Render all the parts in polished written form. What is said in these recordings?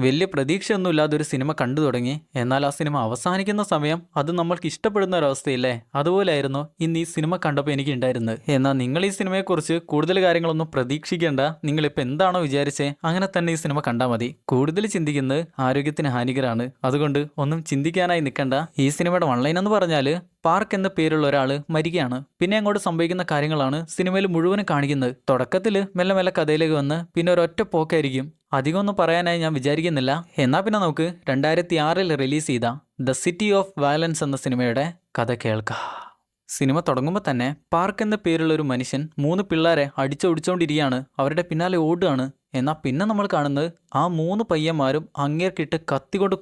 വലിയ പ്രതീക്ഷയൊന്നുമില്ലാതെ ഒരു സിനിമ കണ്ടു തുടങ്ങി. എന്നാൽ ആ സിനിമ അവസാനിക്കുന്ന സമയം അത് നമ്മൾക്ക് ഇഷ്ടപ്പെടുന്ന ഒരവസ്ഥയില്ലേ, അതുപോലെയായിരുന്നു ഇന്ന് ഈ സിനിമ കണ്ടപ്പോൾ എനിക്ക് ഉണ്ടായിരുന്നത്. എന്നാൽ നിങ്ങൾ ഈ സിനിമയെക്കുറിച്ച് കൂടുതൽ കാര്യങ്ങളൊന്നും പ്രതീക്ഷിക്കേണ്ട. നിങ്ങളിപ്പോൾ എന്താണോ വിചാരിച്ചേ അങ്ങനെ തന്നെ ഈ സിനിമ കണ്ടാൽ മതി. കൂടുതൽ ചിന്തിക്കുന്നത് ആരോഗ്യത്തിന് ഹാനികരമാണ്. അതുകൊണ്ട് ഒന്നും ചിന്തിക്കാനായി നിൽക്കണ്ട. ഈ സിനിമയുടെ ഓൺലൈൻ എന്ന് പറഞ്ഞാൽ പാർക്ക് എന്ന പേരുള്ള ഒരാൾ മരിക്കുകയാണ്. പിന്നെ അങ്ങോട്ട് സംഭവിക്കുന്ന കാര്യങ്ങളാണ് സിനിമയിൽ മുഴുവനും കാണിക്കുന്നത്. തുടക്കത്തിൽ മെല്ലെ മെല്ലെ കഥയിലേക്ക് വന്ന് പിന്നെ ഒരൊറ്റ പോക്കായിരിക്കും. അധികമൊന്നും പറയാനായി ഞാൻ വിചാരിക്കുന്നില്ല. എന്നാൽ പിന്നെ നമുക്ക് 2006 റിലീസ് ചെയ്ത ദ സിറ്റി ഓഫ് വയലൻസ് എന്ന സിനിമയുടെ കഥ കേൾക്കാം. സിനിമ തുടങ്ങുമ്പോൾ തന്നെ പാർക്ക് എന്ന പേരുള്ള ഒരു മനുഷ്യൻ 3 പിള്ളേരെ അടിച്ചൊടിച്ചോണ്ടിരിക്കുകയാണ്. അവരുടെ പിന്നാലെ ഓടുകയാണ്. എന്നാൽ പിന്നെ നമ്മൾ കാണുന്നത് ആ 3 പയ്യന്മാരും അങ്ങേർക്കിട്ട് കത്തികൊണ്ട്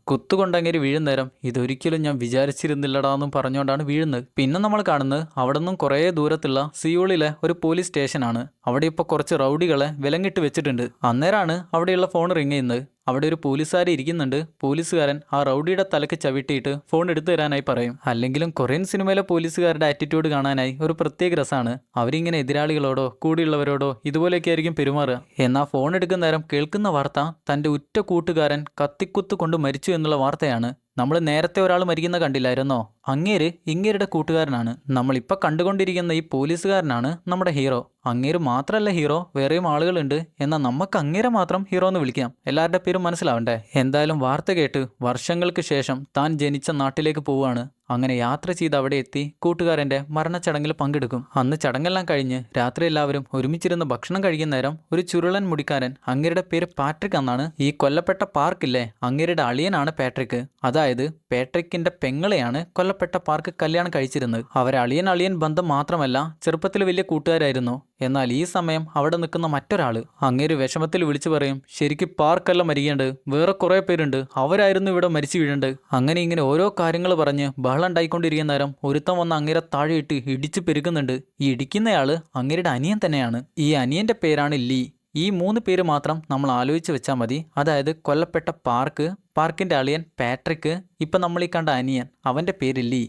കുത്തുകൊണ്ട് അങ്ങേര് വീഴുന്നേരം ഇതൊരിക്കലും ഞാൻ വിചാരിച്ചിരുന്നില്ലടാന്നും പറഞ്ഞുകൊണ്ടാണ് വീഴുന്നത്. പിന്നെ നമ്മൾ കാണുന്നത് അവിടെ നിന്നും കുറേ ദൂരത്തുള്ള സിയോളിലെ ഒരു പോലീസ് സ്റ്റേഷനാണ്. അവിടെ ഇപ്പോൾ കുറച്ച് റൗഡികളെ വിലങ്ങിട്ട് വെച്ചിട്ടുണ്ട്. അന്നേരമാണ് അവിടെയുള്ള ഫോൺ റിങ് ചെയ്യുന്നത്. അവിടെ ഒരു പോലീസുകാരെ ഇരിക്കുന്നുണ്ട്. പോലീസുകാരൻ ആ റൗഡിയുടെ തലക്ക് ചവിട്ടിയിട്ട് ഫോൺ എടുത്തു തരാനായി പറയും. അല്ലെങ്കിലും കൊറിയൻ സിനിമയിലെ പോലീസുകാരുടെ ആറ്റിറ്റ്യൂഡ് കാണാനായി ഒരു പ്രത്യേക രസമാണ്. അവരിങ്ങനെ എതിരാളികളോടോ കൂടെയുള്ളവരോടോ ഇതുപോലെയൊക്കെ ആയിരിക്കും പെരുമാറുക. എന്നാൽ ഫോൺ എടുക്കുന്ന നേരം കേൾക്കുന്ന വാർത്ത തൻ്റെ ഉറ്റ കൂട്ടുകാരൻ കത്തിക്കുത്ത് കൊണ്ട് മരിച്ചു എന്നുള്ള വാർത്തയാണ്. നമ്മൾ നേരത്തെ ഒരാൾ മരിക്കുന്ന കണ്ടില്ലായിരുന്നോ? ഇങ്ങേരുടെ കൂട്ടുകാരനാണ്. നമ്മളിപ്പോൾ കണ്ടുകൊണ്ടിരിക്കുന്ന ഈ പോലീസുകാരനാണ് നമ്മുടെ ഹീറോ. അങ്ങേര് മാത്രമല്ല ഹീറോ, വേറെയും ആളുകളുണ്ട്. എന്നാൽ നമുക്ക് അങ്ങേരെ മാത്രം ഹീറോ എന്ന് വിളിക്കാം. എല്ലാവരുടെ പേരും മനസ്സിലാവണ്ടേ? എന്തായാലും വാർത്ത കേട്ട് വർഷങ്ങൾക്ക് ശേഷം താൻ ജനിച്ച നാട്ടിലേക്ക് പോവുകയാണ്. അങ്ങനെ യാത്ര ചെയ്ത് അവിടെ എത്തി കൂട്ടുകാരൻ്റെ മരണച്ചടങ്ങിൽ പങ്കെടുക്കും. അന്ന് ചടങ്ങെല്ലാം കഴിഞ്ഞ് രാത്രി എല്ലാവരും ഒരുമിച്ചിരുന്ന് ഭക്ഷണം കഴിക്കുന്ന നേരം ഒരു ചുരുളൻ മുടിക്കാരൻ, അങ്ങേരുടെ പേര് പാട്രിക് എന്നാണ്. ഈ കൊല്ലപ്പെട്ട പാർക്കില്ലേ, അങ്ങേരുടെ അളിയനാണ് പാട്രിക്. അതായത് പാട്രിക്കിന്റെ പെങ്ങളെയാണ് കൊല്ലപ്പെട്ട പാർക്ക് കല്യാണം കഴിച്ചിരുന്നത്. അളിയൻ ബന്ധം മാത്രമല്ല, ചെറുപ്പത്തിൽ വലിയ കൂട്ടുകാരായിരുന്നു. എന്നാൽ ഈ സമയം അവിടെ നിൽക്കുന്ന മറ്റൊരാള് അങ്ങേര് വിഷമത്തിൽ വിളിച്ചു പറയും, ശരിക്കും പാർക്കല്ല മരിക്കേണ്ടത്, വേറെ കുറെ പേരുണ്ട്, അവരായിരുന്നു ഇവിടെ മരിച്ചു വീഴേണ്ടത്. അങ്ങനെ ഇങ്ങനെ ഓരോ കാര്യങ്ങൾ പറഞ്ഞ് ബഹളം ഉണ്ടായിക്കൊണ്ടിരിക്കുന്ന നേരം ഒരുത്തം വന്ന് അങ്ങേരെ താഴെയിട്ട് ഇടിച്ചു പെരുക്കുന്നുണ്ട്. ഈ ഇടിക്കുന്നയാള് അങ്ങേരുടെ അനിയൻ തന്നെയാണ്. ഈ അനിയന്റെ പേരാണ് ലീ. ഈ 3 പേര് മാത്രം നമ്മൾ ആലോചിച്ച് വെച്ചാൽ മതി. അതായത് കൊല്ലപ്പെട്ട പാർക്കിന്റെ അളിയൻ പാട്രിക്, ഇപ്പം നമ്മൾ ഈ കണ്ട അനിയൻ, അവന്റെ പേര്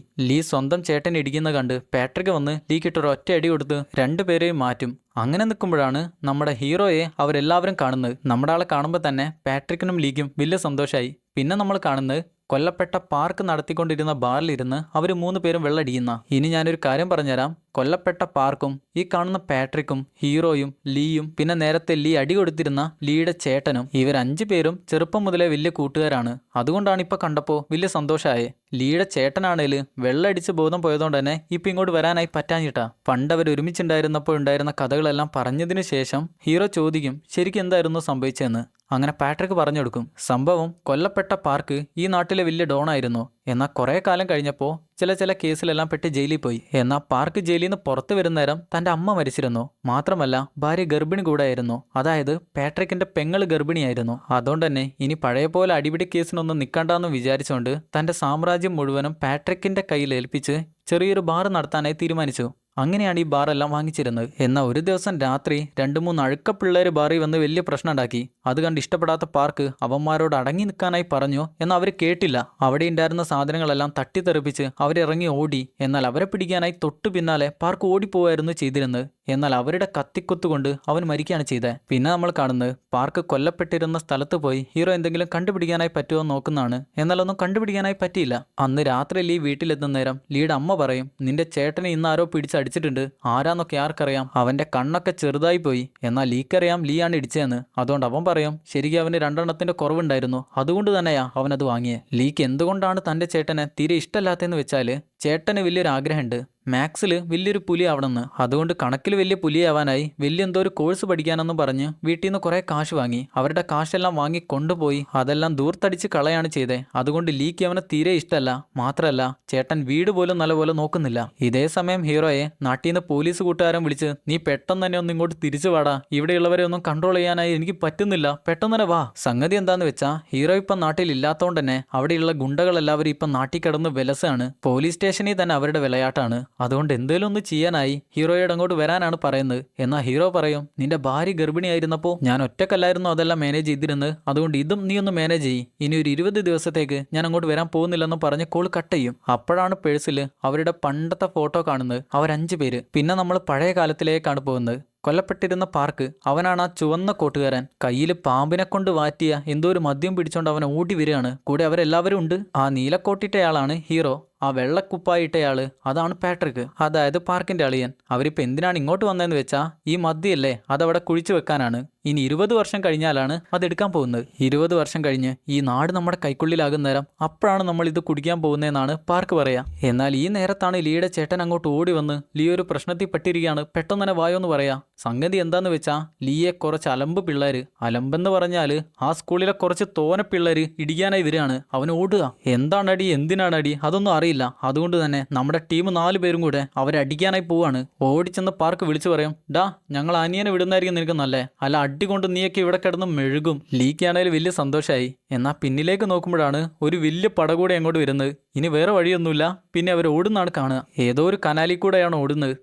ലീ സ്വന്തം ചേട്ടൻ ഇടിക്കുന്ന കണ്ട് പാട്രിക് വന്ന് ലീക്കിട്ടൊരു ഒറ്റ അടി കൊടുത്ത് 2 പേരെയും മാറ്റും. അങ്ങനെ നിൽക്കുമ്പോഴാണ് നമ്മുടെ ഹീറോയെ അവരെല്ലാവരും കാണുന്നത്. നമ്മുടെ ആളെ കാണുമ്പോൾ തന്നെ പാട്രിക്കിനും ലീക്കും വലിയ സന്തോഷമായി. പിന്നെ നമ്മൾ കാണുന്നത് കൊല്ലപ്പെട്ട പാർക്ക് നടത്തിക്കൊണ്ടിരുന്ന ബാറിലിരുന്ന് അവർ 3 പേരും വെള്ളടിക്കുന്ന. ഇനി ഞാനൊരു കാര്യം പറഞ്ഞുതരാം. കൊല്ലപ്പെട്ട പാർക്കും ഈ കാണുന്ന പാട്രിക്കും ഹീറോയും ലീയും പിന്നെ നേരത്തെ ലീ അടി കൊടുത്തിരുന്ന ലീയുടെ ചേട്ടനും ഇവർ 5 പേരും ചെറുപ്പം മുതലേ വലിയ കൂട്ടുകാരാണ്. അതുകൊണ്ടാണ് ഇപ്പൊ കണ്ടപ്പോൾ വലിയ സന്തോഷമായേ. ലീയുടെ ചേട്ടനാണേൽ വെള്ളടിച്ച് ബോധം പോയതുകൊണ്ട് തന്നെ ഇപ്പം ഇങ്ങോട്ട് വരാനായി പറ്റാഞ്ഞിട്ടാ. പണ്ട് അവർ ഒരുമിച്ചുണ്ടായിരുന്നപ്പോൾ ഉണ്ടായിരുന്ന കഥകളെല്ലാം പറഞ്ഞതിന് ശേഷം ഹീറോ ചോദിക്കും ശരിക്കും എന്തായിരുന്നു സംഭവിച്ചതെന്ന്. അങ്ങനെ പാട്രിക് പറഞ്ഞു കൊടുക്കും. സംഭവം കൊല്ലപ്പെട്ട പാർക്ക് ഈ നാട്ടിലെ വലിയ ഡോണായിരുന്നു. എന്നാൽ കുറേ കാലം കഴിഞ്ഞപ്പോൾ ചില കേസിലെല്ലാം പെട്ട് ജയിലിൽ പോയി. എന്നാൽ പാർക്ക് ജയിലിൽ നിന്ന് പുറത്തു വരുന്നേരം തൻ്റെ അമ്മ മരിച്ചിരുന്നു. മാത്രമല്ല ഭാര്യ ഗർഭിണി കൂടെ ആയിരുന്നു. അതായത് പാട്രിക്കിന്റെ പെങ്ങൾ ഗർഭിണിയായിരുന്നു. അതുകൊണ്ട് തന്നെ ഇനി പഴയ പോലെ അടിപിടി കേസിനൊന്നും നിൽക്കണ്ടെന്ന് വിചാരിച്ചുകൊണ്ട് തൻ്റെ സാമ്രാജ്യം മുഴുവനും പാട്രിക്കിന്റെ കയ്യിൽ ഏൽപ്പിച്ച് ചെറിയൊരു ബാർ നടത്താനായി തീരുമാനിച്ചു. അങ്ങനെയാണ് ഈ ബാറെല്ലാം വാങ്ങിച്ചിരുന്നത്. എന്നാൽ ഒരു ദിവസം രാത്രി 2-3 അഴുക്ക പിള്ളേർ ബാറിൽ വന്ന് വലിയ പ്രശ്നം ഉണ്ടാക്കി. അത് കണ്ട് ഇഷ്ടപ്പെടാത്ത പാർക്ക് അവന്മാരോട് അടങ്ങി നിൽക്കാനായി പറഞ്ഞു. എന്നാൽ അവർ കേട്ടില്ല. അവിടെ ഉണ്ടായിരുന്ന സാധനങ്ങളെല്ലാം തട്ടിത്തെറിപ്പിച്ച് അവരിറങ്ങി ഓടി. എന്നാൽ അവരെ പിടിക്കാനായി തൊട്ടു പിന്നാലെ പാർക്ക് ഓടിപ്പോവായിരുന്നു ചെയ്തിരുന്നത്. എന്നാൽ അവരുടെ കത്തിക്കുത്തുകൊണ്ട് അവൻ മരിക്കുകയാണ് ചെയ്തത്. പിന്നെ നമ്മൾ കാണുന്നത് പാർക്ക് കൊല്ലപ്പെട്ടിരുന്ന സ്ഥലത്ത് പോയി ഹീറോ എന്തെങ്കിലും കണ്ടുപിടിക്കാനായി പറ്റുമോ നോക്കുന്നതാണ്. എന്നാൽ ഒന്നും കണ്ടുപിടിക്കാനായി പറ്റിയില്ല. അന്ന് രാത്രി ലീ വീട്ടിലെത്തുന്ന നേരം ലീയുടെ അമ്മ പറയും, നിന്റെ ചേട്ടനെ ഇന്ന് ആരോ പിടിച്ചടിച്ചിട്ടുണ്ട്, ആരാന്നൊക്കെ ആർക്കറിയാം, അവന്റെ കണ്ണൊക്കെ ചെറുതായി പോയി. എന്നാൽ ലീക്കറിയാം ലീ ആണ് ഇടിച്ചതെന്ന്. അതുകൊണ്ട് അവൻ പറയും ശരിക്കും അവന് 2 എണ്ണത്തിന്റെ കുറവുണ്ടായിരുന്നു, അതുകൊണ്ട് തന്നെയാ അവനത് വാങ്ങിയത്. ലീക്ക് എന്തുകൊണ്ടാണ് തന്റെ ചേട്ടനെ തീരെ ഇഷ്ടമല്ലാത്തതെന്ന് വെച്ചാൽ ചേട്ടന് വലിയൊരു ആഗ്രഹമുണ്ട്, മാത്സിൽ വലിയൊരു പുലി ആവണമെന്ന്. അതുകൊണ്ട് കണക്കിൽ വലിയ പുലിയാവാനായി വലിയ എന്തോ ഒരു കോഴ്സ് പഠിക്കാനെന്ന് പറഞ്ഞ് വീട്ടിൽ നിന്ന് കുറെ കാശ് വാങ്ങി. അവരുടെ കാശെല്ലാം വാങ്ങി കൊണ്ടുപോയി അതെല്ലാം ദൂർത്തടിച്ച് കളയാണ് ചെയ്തത്. അതുകൊണ്ട് ലീക്ക് അവനെ തീരെ ഇഷ്ടമല്ല. മാത്രമല്ല ചേട്ടൻ വീട് പോലും നല്ലപോലെ നോക്കുന്നില്ല. ഇതേ സമയം ഹീറോയെ നാട്ടിൽ നിന്ന് പോലീസ് കൂട്ടുകാരൻ വിളിച്ച്, നീ പെട്ടെന്ന് തന്നെ ഒന്ന് ഇങ്ങോട്ട് തിരിച്ചു വാടാ, ഇവിടെയുള്ളവരെ ഒന്നും കൺട്രോൾ ചെയ്യാനായി എനിക്ക് പറ്റുന്നില്ല, പെട്ടെന്ന് തന്നെ വാ. സംഗതി എന്താന്ന് വെച്ചാൽ ഹീറോ ഇപ്പം നാട്ടിൽ ഇല്ലാത്തതുകൊണ്ട് തന്നെ അവിടെയുള്ള ഗുണ്ടകളെല്ലാവരും ഇപ്പം നാട്ടിൽ കിടന്ന് വിലസാണ്. പോലീസ് സ്റ്റേഷനിൽ തന്നെ അവരുടെ വിളയാട്ടാണ്. അതുകൊണ്ട് എന്തെങ്കിലും ഒന്ന് ചെയ്യാനായി ഹീറോയോട് അങ്ങോട്ട് വരാനാണ് പറയുന്നത്. എന്നാൽ ഹീറോ പറയും, നിന്റെ ഭാര്യ ഗർഭിണിയായിരുന്നപ്പോൾ ഞാൻ ഒറ്റക്കല്ലായിരുന്നു അതെല്ലാം മാനേജ് ചെയ്തിരുന്നത്, അതുകൊണ്ട് ഇതും നീ ഒന്ന് മാനേജ് ചെയ്യും. ഇനി ഒരു 20 ദിവസത്തേക്ക് ഞാൻ അങ്ങോട്ട് വരാൻ പോകുന്നില്ലെന്ന് പറഞ്ഞ് കോൾ കട്ട് ചെയ്യും. അപ്പോഴാണ് പേഴ്സിൽ അവരുടെ പണ്ടത്തെ ഫോട്ടോ കാണുന്നത്. അവർ 5 പേര്. പിന്നെ നമ്മൾ പഴയ കാലത്തിലേക്കാണ് പോകുന്നത്. കൊല്ലപ്പെട്ടിരുന്ന പാർക്ക്, അവനാണ് ആ ചുവന്ന കോട്ടുകാരൻ. കയ്യിൽ പാമ്പിനെ കൊണ്ട് വാറ്റിയ എന്തോ ഒരു മദ്യം പിടിച്ചോണ്ട് അവൻ ഓടി വരികയാണ്. കൂടെ അവരെല്ലാവരും ഉണ്ട്. ആ നീലക്കോട്ടിട്ടയാളാണ് ഹീറോ. ആ വെള്ളക്കുപ്പായിട്ടയാള് അതാണ് പാട്രിക്, അതായത് പാർക്കിന്റെ അളിയൻ. അവരിപ്പോൾ എന്തിനാണ് ഇങ്ങോട്ട് വന്നതെന്ന് വെച്ചാൽ ഈ മദ്യല്ലേ അതവിടെ കുഴിച്ചു വെക്കാനാണ്. ഇനി 20 വർഷം കഴിഞ്ഞാലാണ് അതെടുക്കാൻ പോകുന്നത്. 20 വർഷം കഴിഞ്ഞ് ഈ നാട് നമ്മുടെ കൈക്കുള്ളിലാകുന്ന നേരം അപ്പോഴാണ് നമ്മൾ ഇത് കുടിക്കാൻ പോകുന്നതെന്നാണ് പാർക്ക് പറയാ. എന്നാൽ ഈ നേരത്താണ് ലീയുടെ ചേട്ടൻ അങ്ങോട്ട് ഓടി വന്ന് ലീ ഒരു പ്രശ്നത്തിൽ പെട്ടിരിക്കുകയാണ്, പെട്ടെന്ന് തന്നെ വായോന്ന് പറയാ. സംഗതി എന്താന്ന് വെച്ചാ ലീയെ കുറച്ച് അലമ്പ് പിള്ളേര്, അലമ്പെന്ന് പറഞ്ഞാല് ആ സ്കൂളിലെ കുറച്ച് തോന പിള്ളേര് ഇടിക്കാനായി വരികയാണ്. അവൻ ഓടുക. എന്താണടി എന്തിനാണടി അതൊന്നും അറിയില്ല. അതുകൊണ്ട് തന്നെ നമ്മുടെ ടീം 4 പേരും കൂടെ അവരെ അടിക്കാനായി പോവാണ്. ഓടിച്ചെന്ന് പാർക്ക് വിളിച്ചു പറയും, ഡാ ഞങ്ങൾ അനിയനെ വിടുന്നതായിരിക്കും നിനക്ക് നല്ലേ, അല്ല അടി കൊണ്ട് നീയൊക്കെ ഇവിടെ കിടന്ന് മെഴുകും. ലീക്കാണേലും വലിയ സന്തോഷമായി. എന്നാൽ പിന്നിലേക്ക് നോക്കുമ്പോഴാണ് ഒരു വലിയ പട കൂടെ അങ്ങോട്ട് വരുന്നത്. ഇനി വേറെ വഴിയൊന്നുമില്ല, പിന്നെ അവർ ഓടുന്നാണ് കാണുക. ഏതോ ഒരു കനാലിൽ കൂടെയാണ് ഓടുന്നത്.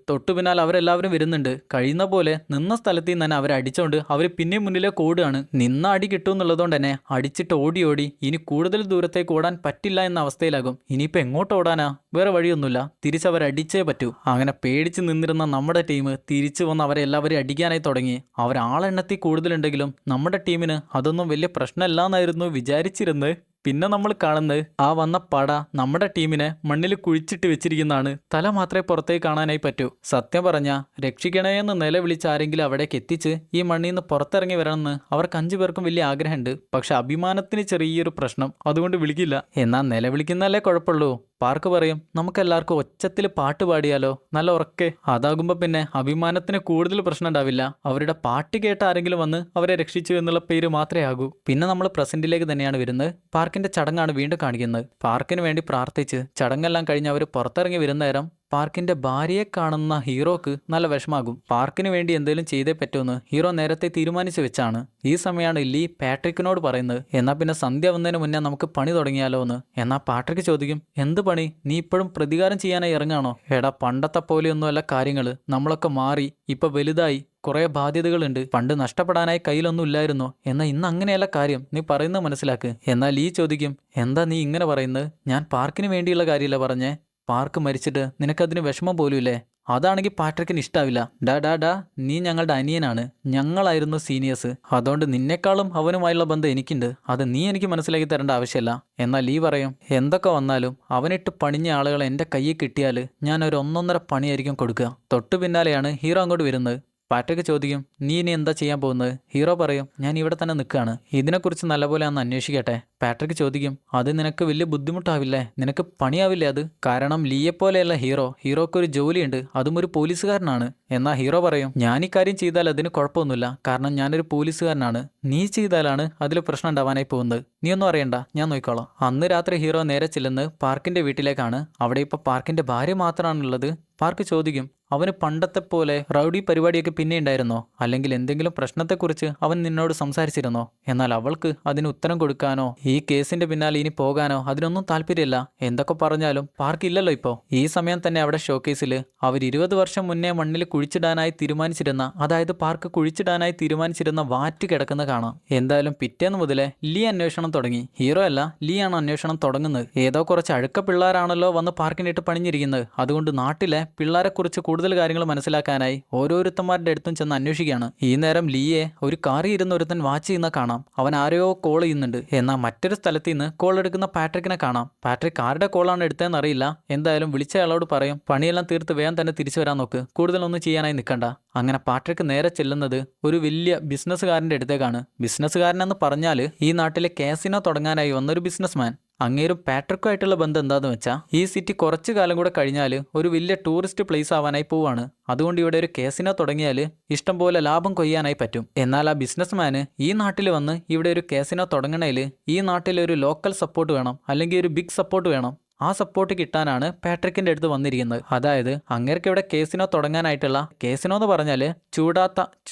തൊട്ടു പിന്നാൽ അവരെല്ലാവരും വരുന്നുണ്ട്. കഴിയുന്ന പോലെ നിന്ന സ്ഥലത്ത് നിന്ന് തന്നെ അവരെ അടിച്ചോണ്ട് അവർ പിന്നെ മുന്നിലേക്ക് ഓടുകയാണ്. നിന്ന അടി കിട്ടും എന്നുള്ളതുകൊണ്ട് തന്നെ അടിച്ചിട്ട് ഓടി ഓടി ഇനി കൂടുതൽ ദൂരത്തേക്ക് ഓടാൻ പറ്റില്ല എന്ന അവസ്ഥയിലാകും. ഇനിയിപ്പോൾ എങ്ങോട്ട് ഓടാനാ? വേറെ വഴിയൊന്നുമില്ല, തിരിച്ചവരടിച്ചേ പറ്റൂ. അങ്ങനെ പേടിച്ച് നിന്നിരുന്ന നമ്മുടെ ടീം തിരിച്ചു വന്ന് അവരെല്ലാവരും അടിക്കാനായി തുടങ്ങി. അവരാളെണ്ണത്തിൽ കൂടുതലുണ്ടെങ്കിലും നമ്മുടെ ടീമിന് അതൊന്നും വലിയ പ്രശ്നമല്ലാന്നായിരുന്നു വിചാരിച്ചിരുന്നത്. പിന്നെ നമ്മൾ കാണുന്നത് ആ വന്ന പട നമ്മുടെ ടീമിനെ മണ്ണിൽ കുഴിച്ചിട്ട് വെച്ചിരിക്കുന്നതാണ്. തല മാത്രമേ പുറത്തേക്ക് കാണാനായി പറ്റൂ. സത്യം പറഞ്ഞ രക്ഷിക്കണേ എന്ന് നിലവിളിച്ച് ആരെങ്കിലും അവിടേക്ക് എത്തിച്ച് ഈ മണ്ണിൽ നിന്ന് പുറത്തിറങ്ങി വരണമെന്ന് അവർക്ക് 5 പേർക്കും വലിയ ആഗ്രഹമുണ്ട്. പക്ഷെ അഭിമാനത്തിന് ചെറിയൊരു പ്രശ്നം, അതുകൊണ്ട് വിളിക്കില്ല. എന്നാൽ നിലവിളിക്കുന്നല്ലേ കുഴപ്പമുള്ളൂ. പാർക്ക് പറയും, നമുക്കെല്ലാവർക്കും ഒച്ചത്തിൽ പാട്ട് പാടിയാലോ, നല്ല ഉറക്കെ. അതാകുമ്പോൾ പിന്നെ അഭിമാനത്തിന് കൂടുതൽ പ്രശ്നം ഉണ്ടാവില്ല. അവരുടെ പാട്ട് കേട്ട ആരെങ്കിലും വന്ന് അവരെ രക്ഷിച്ചു എന്നുള്ള പേര് മാത്രമേ ആകൂ. പിന്നെ നമ്മൾ പ്രസന്റിലേക്ക് തന്നെയാണ് വരുന്നത്. പാർക്കിന്റെ ചടങ്ങാണ് വീണ്ടും കാണിക്കുന്നത്. പാർക്കിന് വേണ്ടി പ്രാർത്ഥിച്ച് ചടങ്ങെല്ലാം കഴിഞ്ഞ് അവർ പുറത്തിറങ്ങി വരുന്ന നേരം പാർക്കിന്റെ ഭാര്യയെ കാണുന്ന ഹീറോക്ക് നല്ല വിഷമാകും. പാർക്കിന് വേണ്ടി എന്തെങ്കിലും ചെയ്തേ പറ്റുമെന്ന് ഹീറോ നേരത്തെ തീരുമാനിച്ചു വെച്ചാണ്. ഈ സമയമാണ് ലീ പാട്രിക്കിനോട് പറയുന്നത്, എന്നാൽ പിന്നെ സന്ധ്യ വന്നതിന് മുന്നേ നമുക്ക് പണി തുടങ്ങിയാലോ എന്ന്. എന്നാൽ പാട്രിക്ക് ചോദിക്കും, എന്ത് പണി? നീ ഇപ്പോഴും പ്രതികാരം ചെയ്യാനായി ഇറങ്ങാണോ? എടാ പണ്ടത്തെ പോലെയൊന്നുമല്ല കാര്യങ്ങൾ, നമ്മളൊക്കെ മാറി, ഇപ്പൊ വലുതായി, കുറെ ബാധ്യതകളുണ്ട്. പണ്ട് നഷ്ടപ്പെടാനായി കയ്യിലൊന്നും ഇല്ലായിരുന്നോ? എന്നാൽ ഇന്ന് അങ്ങനെയല്ല കാര്യം, നീ പറയുന്നത് മനസ്സിലാക്ക്. എന്നാൽ ലീ ചോദിക്കും, എന്താ നീ ഇങ്ങനെ പറയുന്നത്? ഞാൻ പാർക്കിന് വേണ്ടിയുള്ള കാര്യമല്ല പറഞ്ഞേ. പാർക്ക് മരിച്ചിട്ട് നിനക്കതിന് വിഷമം പോലുമില്ലേ? അതാണെങ്കിൽ പാട്രിക്കിന് ഇഷ്ടാവില്ല. ഡാ നീ ഞങ്ങളുടെ അനിയനാണ്, ഞങ്ങളായിരുന്നു സീനിയേഴ്സ്. അതുകൊണ്ട് നിന്നെക്കാളും അവനുമായുള്ള ബന്ധം എനിക്കുണ്ട്. അത് നീ എനിക്ക് മനസ്സിലാക്കി തരേണ്ട ആവശ്യമില്ല. എന്നാൽ ലീ പറയും, എന്തൊക്കെ വന്നാലും അവനിട്ട് പണിഞ്ഞ ആളുകൾ എൻ്റെ കയ്യിൽ കിട്ടിയാൽ ഞാൻ ഒരു 1.5 പണിയായിരിക്കും കൊടുക്കുക. തൊട്ടു പിന്നാലെയാണ് ഹീറോ അങ്ങോട്ട് വരുന്നത്. പാട്രിക്ക് ചോദിക്കും, നീ ഇനി എന്താ ചെയ്യാൻ പോകുന്നത്? ഹീറോ പറയും, ഞാൻ ഇവിടെ തന്നെ നിൽക്കുകയാണ്, ഇതിനെക്കുറിച്ച് നല്ലപോലെ ഒന്ന് അന്വേഷിക്കട്ടെ. പാട്രിക്ക് ചോദിക്കും, അത് നിനക്ക് വലിയ ബുദ്ധിമുട്ടാവില്ലേ? നിനക്ക് പണിയാവില്ലേ അത്? കാരണം ലീയെപ്പോലെയല്ല ഹീറോക്കൊരു ജോലിയുണ്ട്, അതും ഒരു പോലീസുകാരനാണ്. എന്നാൽ ഹീറോ പറയും, ഞാൻ ഈ കാര്യം ചെയ്താൽ അതിന് കുഴപ്പമൊന്നുമില്ല, കാരണം ഞാനൊരു പോലീസുകാരനാണ്. നീ ചെയ്താലാണ് അതിൽ പ്രശ്നം ഉണ്ടാവാനായി പോകുന്നത്. നീ ഒന്നും അറിയണ്ട, ഞാൻ നോക്കിക്കോളാം. അന്ന് രാത്രി ഹീറോ നേരെ ചെല്ലുന്നത് പാർക്കിന്റെ വീട്ടിലേക്കാണ്. അവിടെ ഇപ്പോൾ പാർക്കിന്റെ ഭാര്യ മാത്രമാണുള്ളത്. പാർക്ക് ചോദിക്കും, അവന് പണ്ടത്തെ പോലെ റൗഡി പരിപാടിയൊക്കെ പിന്നെ ഉണ്ടായിരുന്നോ? അല്ലെങ്കിൽ എന്തെങ്കിലും പ്രശ്നത്തെക്കുറിച്ച് അവൻ നിന്നോട് സംസാരിച്ചിരുന്നോ? എന്നാൽ അവൾക്ക് അതിന് ഉത്തരം കൊടുക്കാനോ ഈ കേസിന്റെ പിന്നാലെ ഇനി പോകാനോ അതിനൊന്നും താല്പര്യമില്ല. എന്തൊക്കെ പറഞ്ഞാലും പാർക്ക് ഇല്ലല്ലോ ഇപ്പോൾ. ഈ സമയം തന്നെ അവിടെ ഷോക്കേസിൽ അവർ 20 വർഷം മുന്നേ മണ്ണിൽ കുഴിച്ചിടാനായി തീരുമാനിച്ചിരുന്ന, അതായത് പാർക്ക് കുഴിച്ചിടാനായി തീരുമാനിച്ചിരുന്ന വാറ്റ് കിടക്കുന്ന കാണാം. എന്തായാലും പിറ്റേന്ന് മുതലേ ലീ അന്വേഷണം തുടങ്ങി. ഹീറോ അല്ല, ലീ ആണ് അന്വേഷണം തുടങ്ങുന്നത്. ഏതോ കുറച്ച് അഴുക്ക പിള്ളേരാണല്ലോ വന്ന് പാർക്കിനിട്ട് പണിഞ്ഞിരിക്കുന്നത്. അതുകൊണ്ട് നാട്ടിലെ പിള്ളേരെക്കുറിച്ച് കൂടുതൽ കാര്യങ്ങൾ മനസ്സിലാക്കാനായി ഓരോരുത്തന്മാരുടെ അടുത്തും ചെന്ന് അന്വേഷിക്കുകയാണ്. ഈ നേരം ലീയെ ഒരു കാറിൽ ഇരുന്ന് ഒരുത്തൻ വാച്ച് ചെയ്യുന്ന കാണാം. അവൻ ആരെയോ കോൾ ചെയ്യുന്നുണ്ട്. എന്നാൽ മറ്റൊരു സ്ഥലത്ത് നിന്ന് കോൾ എടുക്കുന്ന പാട്രിക്കിനെ കാണാം. പാട്രിക് ആരുടെ കോളാണ് എടുത്തതെന്ന് അറിയില്ല. എന്തായാലും വിളിച്ചയാളോട് പറയും, പണിയെല്ലാം തീർത്ത് വേഗം തന്നെ തിരിച്ചു വരാൻ നോക്ക്, കൂടുതലൊന്നും ചെയ്യാനായി നിൽക്കണ്ട. അങ്ങനെ പാട്രിക്ക് നേരെ ചെല്ലുന്നത് ഒരു വലിയ ബിസിനസ്സുകാരൻ്റെ അടുത്തേക്കാണ്. ബിസിനസ്സുകാരനെന്ന് പറഞ്ഞാൽ ഈ നാട്ടിലെ കാസിനോ തുടങ്ങാനായി വന്നൊരു ബിസിനസ്മാൻ. അങ്ങേരും പാട്രിക്കുമായിട്ടുള്ള ബന്ധം എന്താണെന്ന് വെച്ചാൽ ഈ സിറ്റി കുറച്ചു കാലം കൂടെ കഴിഞ്ഞാൽ ഒരു വലിയ ടൂറിസ്റ്റ് പ്ലേസ് ആവാനായി പോവാണ്. അതുകൊണ്ട് ഇവിടെ ഒരു കാസിനോ തുടങ്ങിയാൽ ഇഷ്ടംപോലെ ലാഭം കൊയ്യാനായി പറ്റും. എന്നാൽ ആ ബിസിനസ്മാന് ഈ നാട്ടിൽ വന്ന് ഇവിടെ ഒരു കാസിനോ തുടങ്ങണേൽ ഈ നാട്ടിൽ ഒരു ലോക്കൽ സപ്പോർട്ട് വേണം, അല്ലെങ്കിൽ ഒരു ബിഗ് സപ്പോർട്ട് വേണം. ആ സപ്പോർട്ട് കിട്ടാനാണ് പാട്രിക്കിന്റെ അടുത്ത് വന്നിരിക്കുന്നത്. അതായത് അങ്ങേർക്ക് ഇവിടെ കേസിനോ തുടങ്ങാനായിട്ടുള്ള, കേസിനോ എന്ന് പറഞ്ഞാല്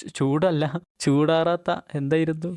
ചൂടാറാത്ത എന്തായിരുന്നു,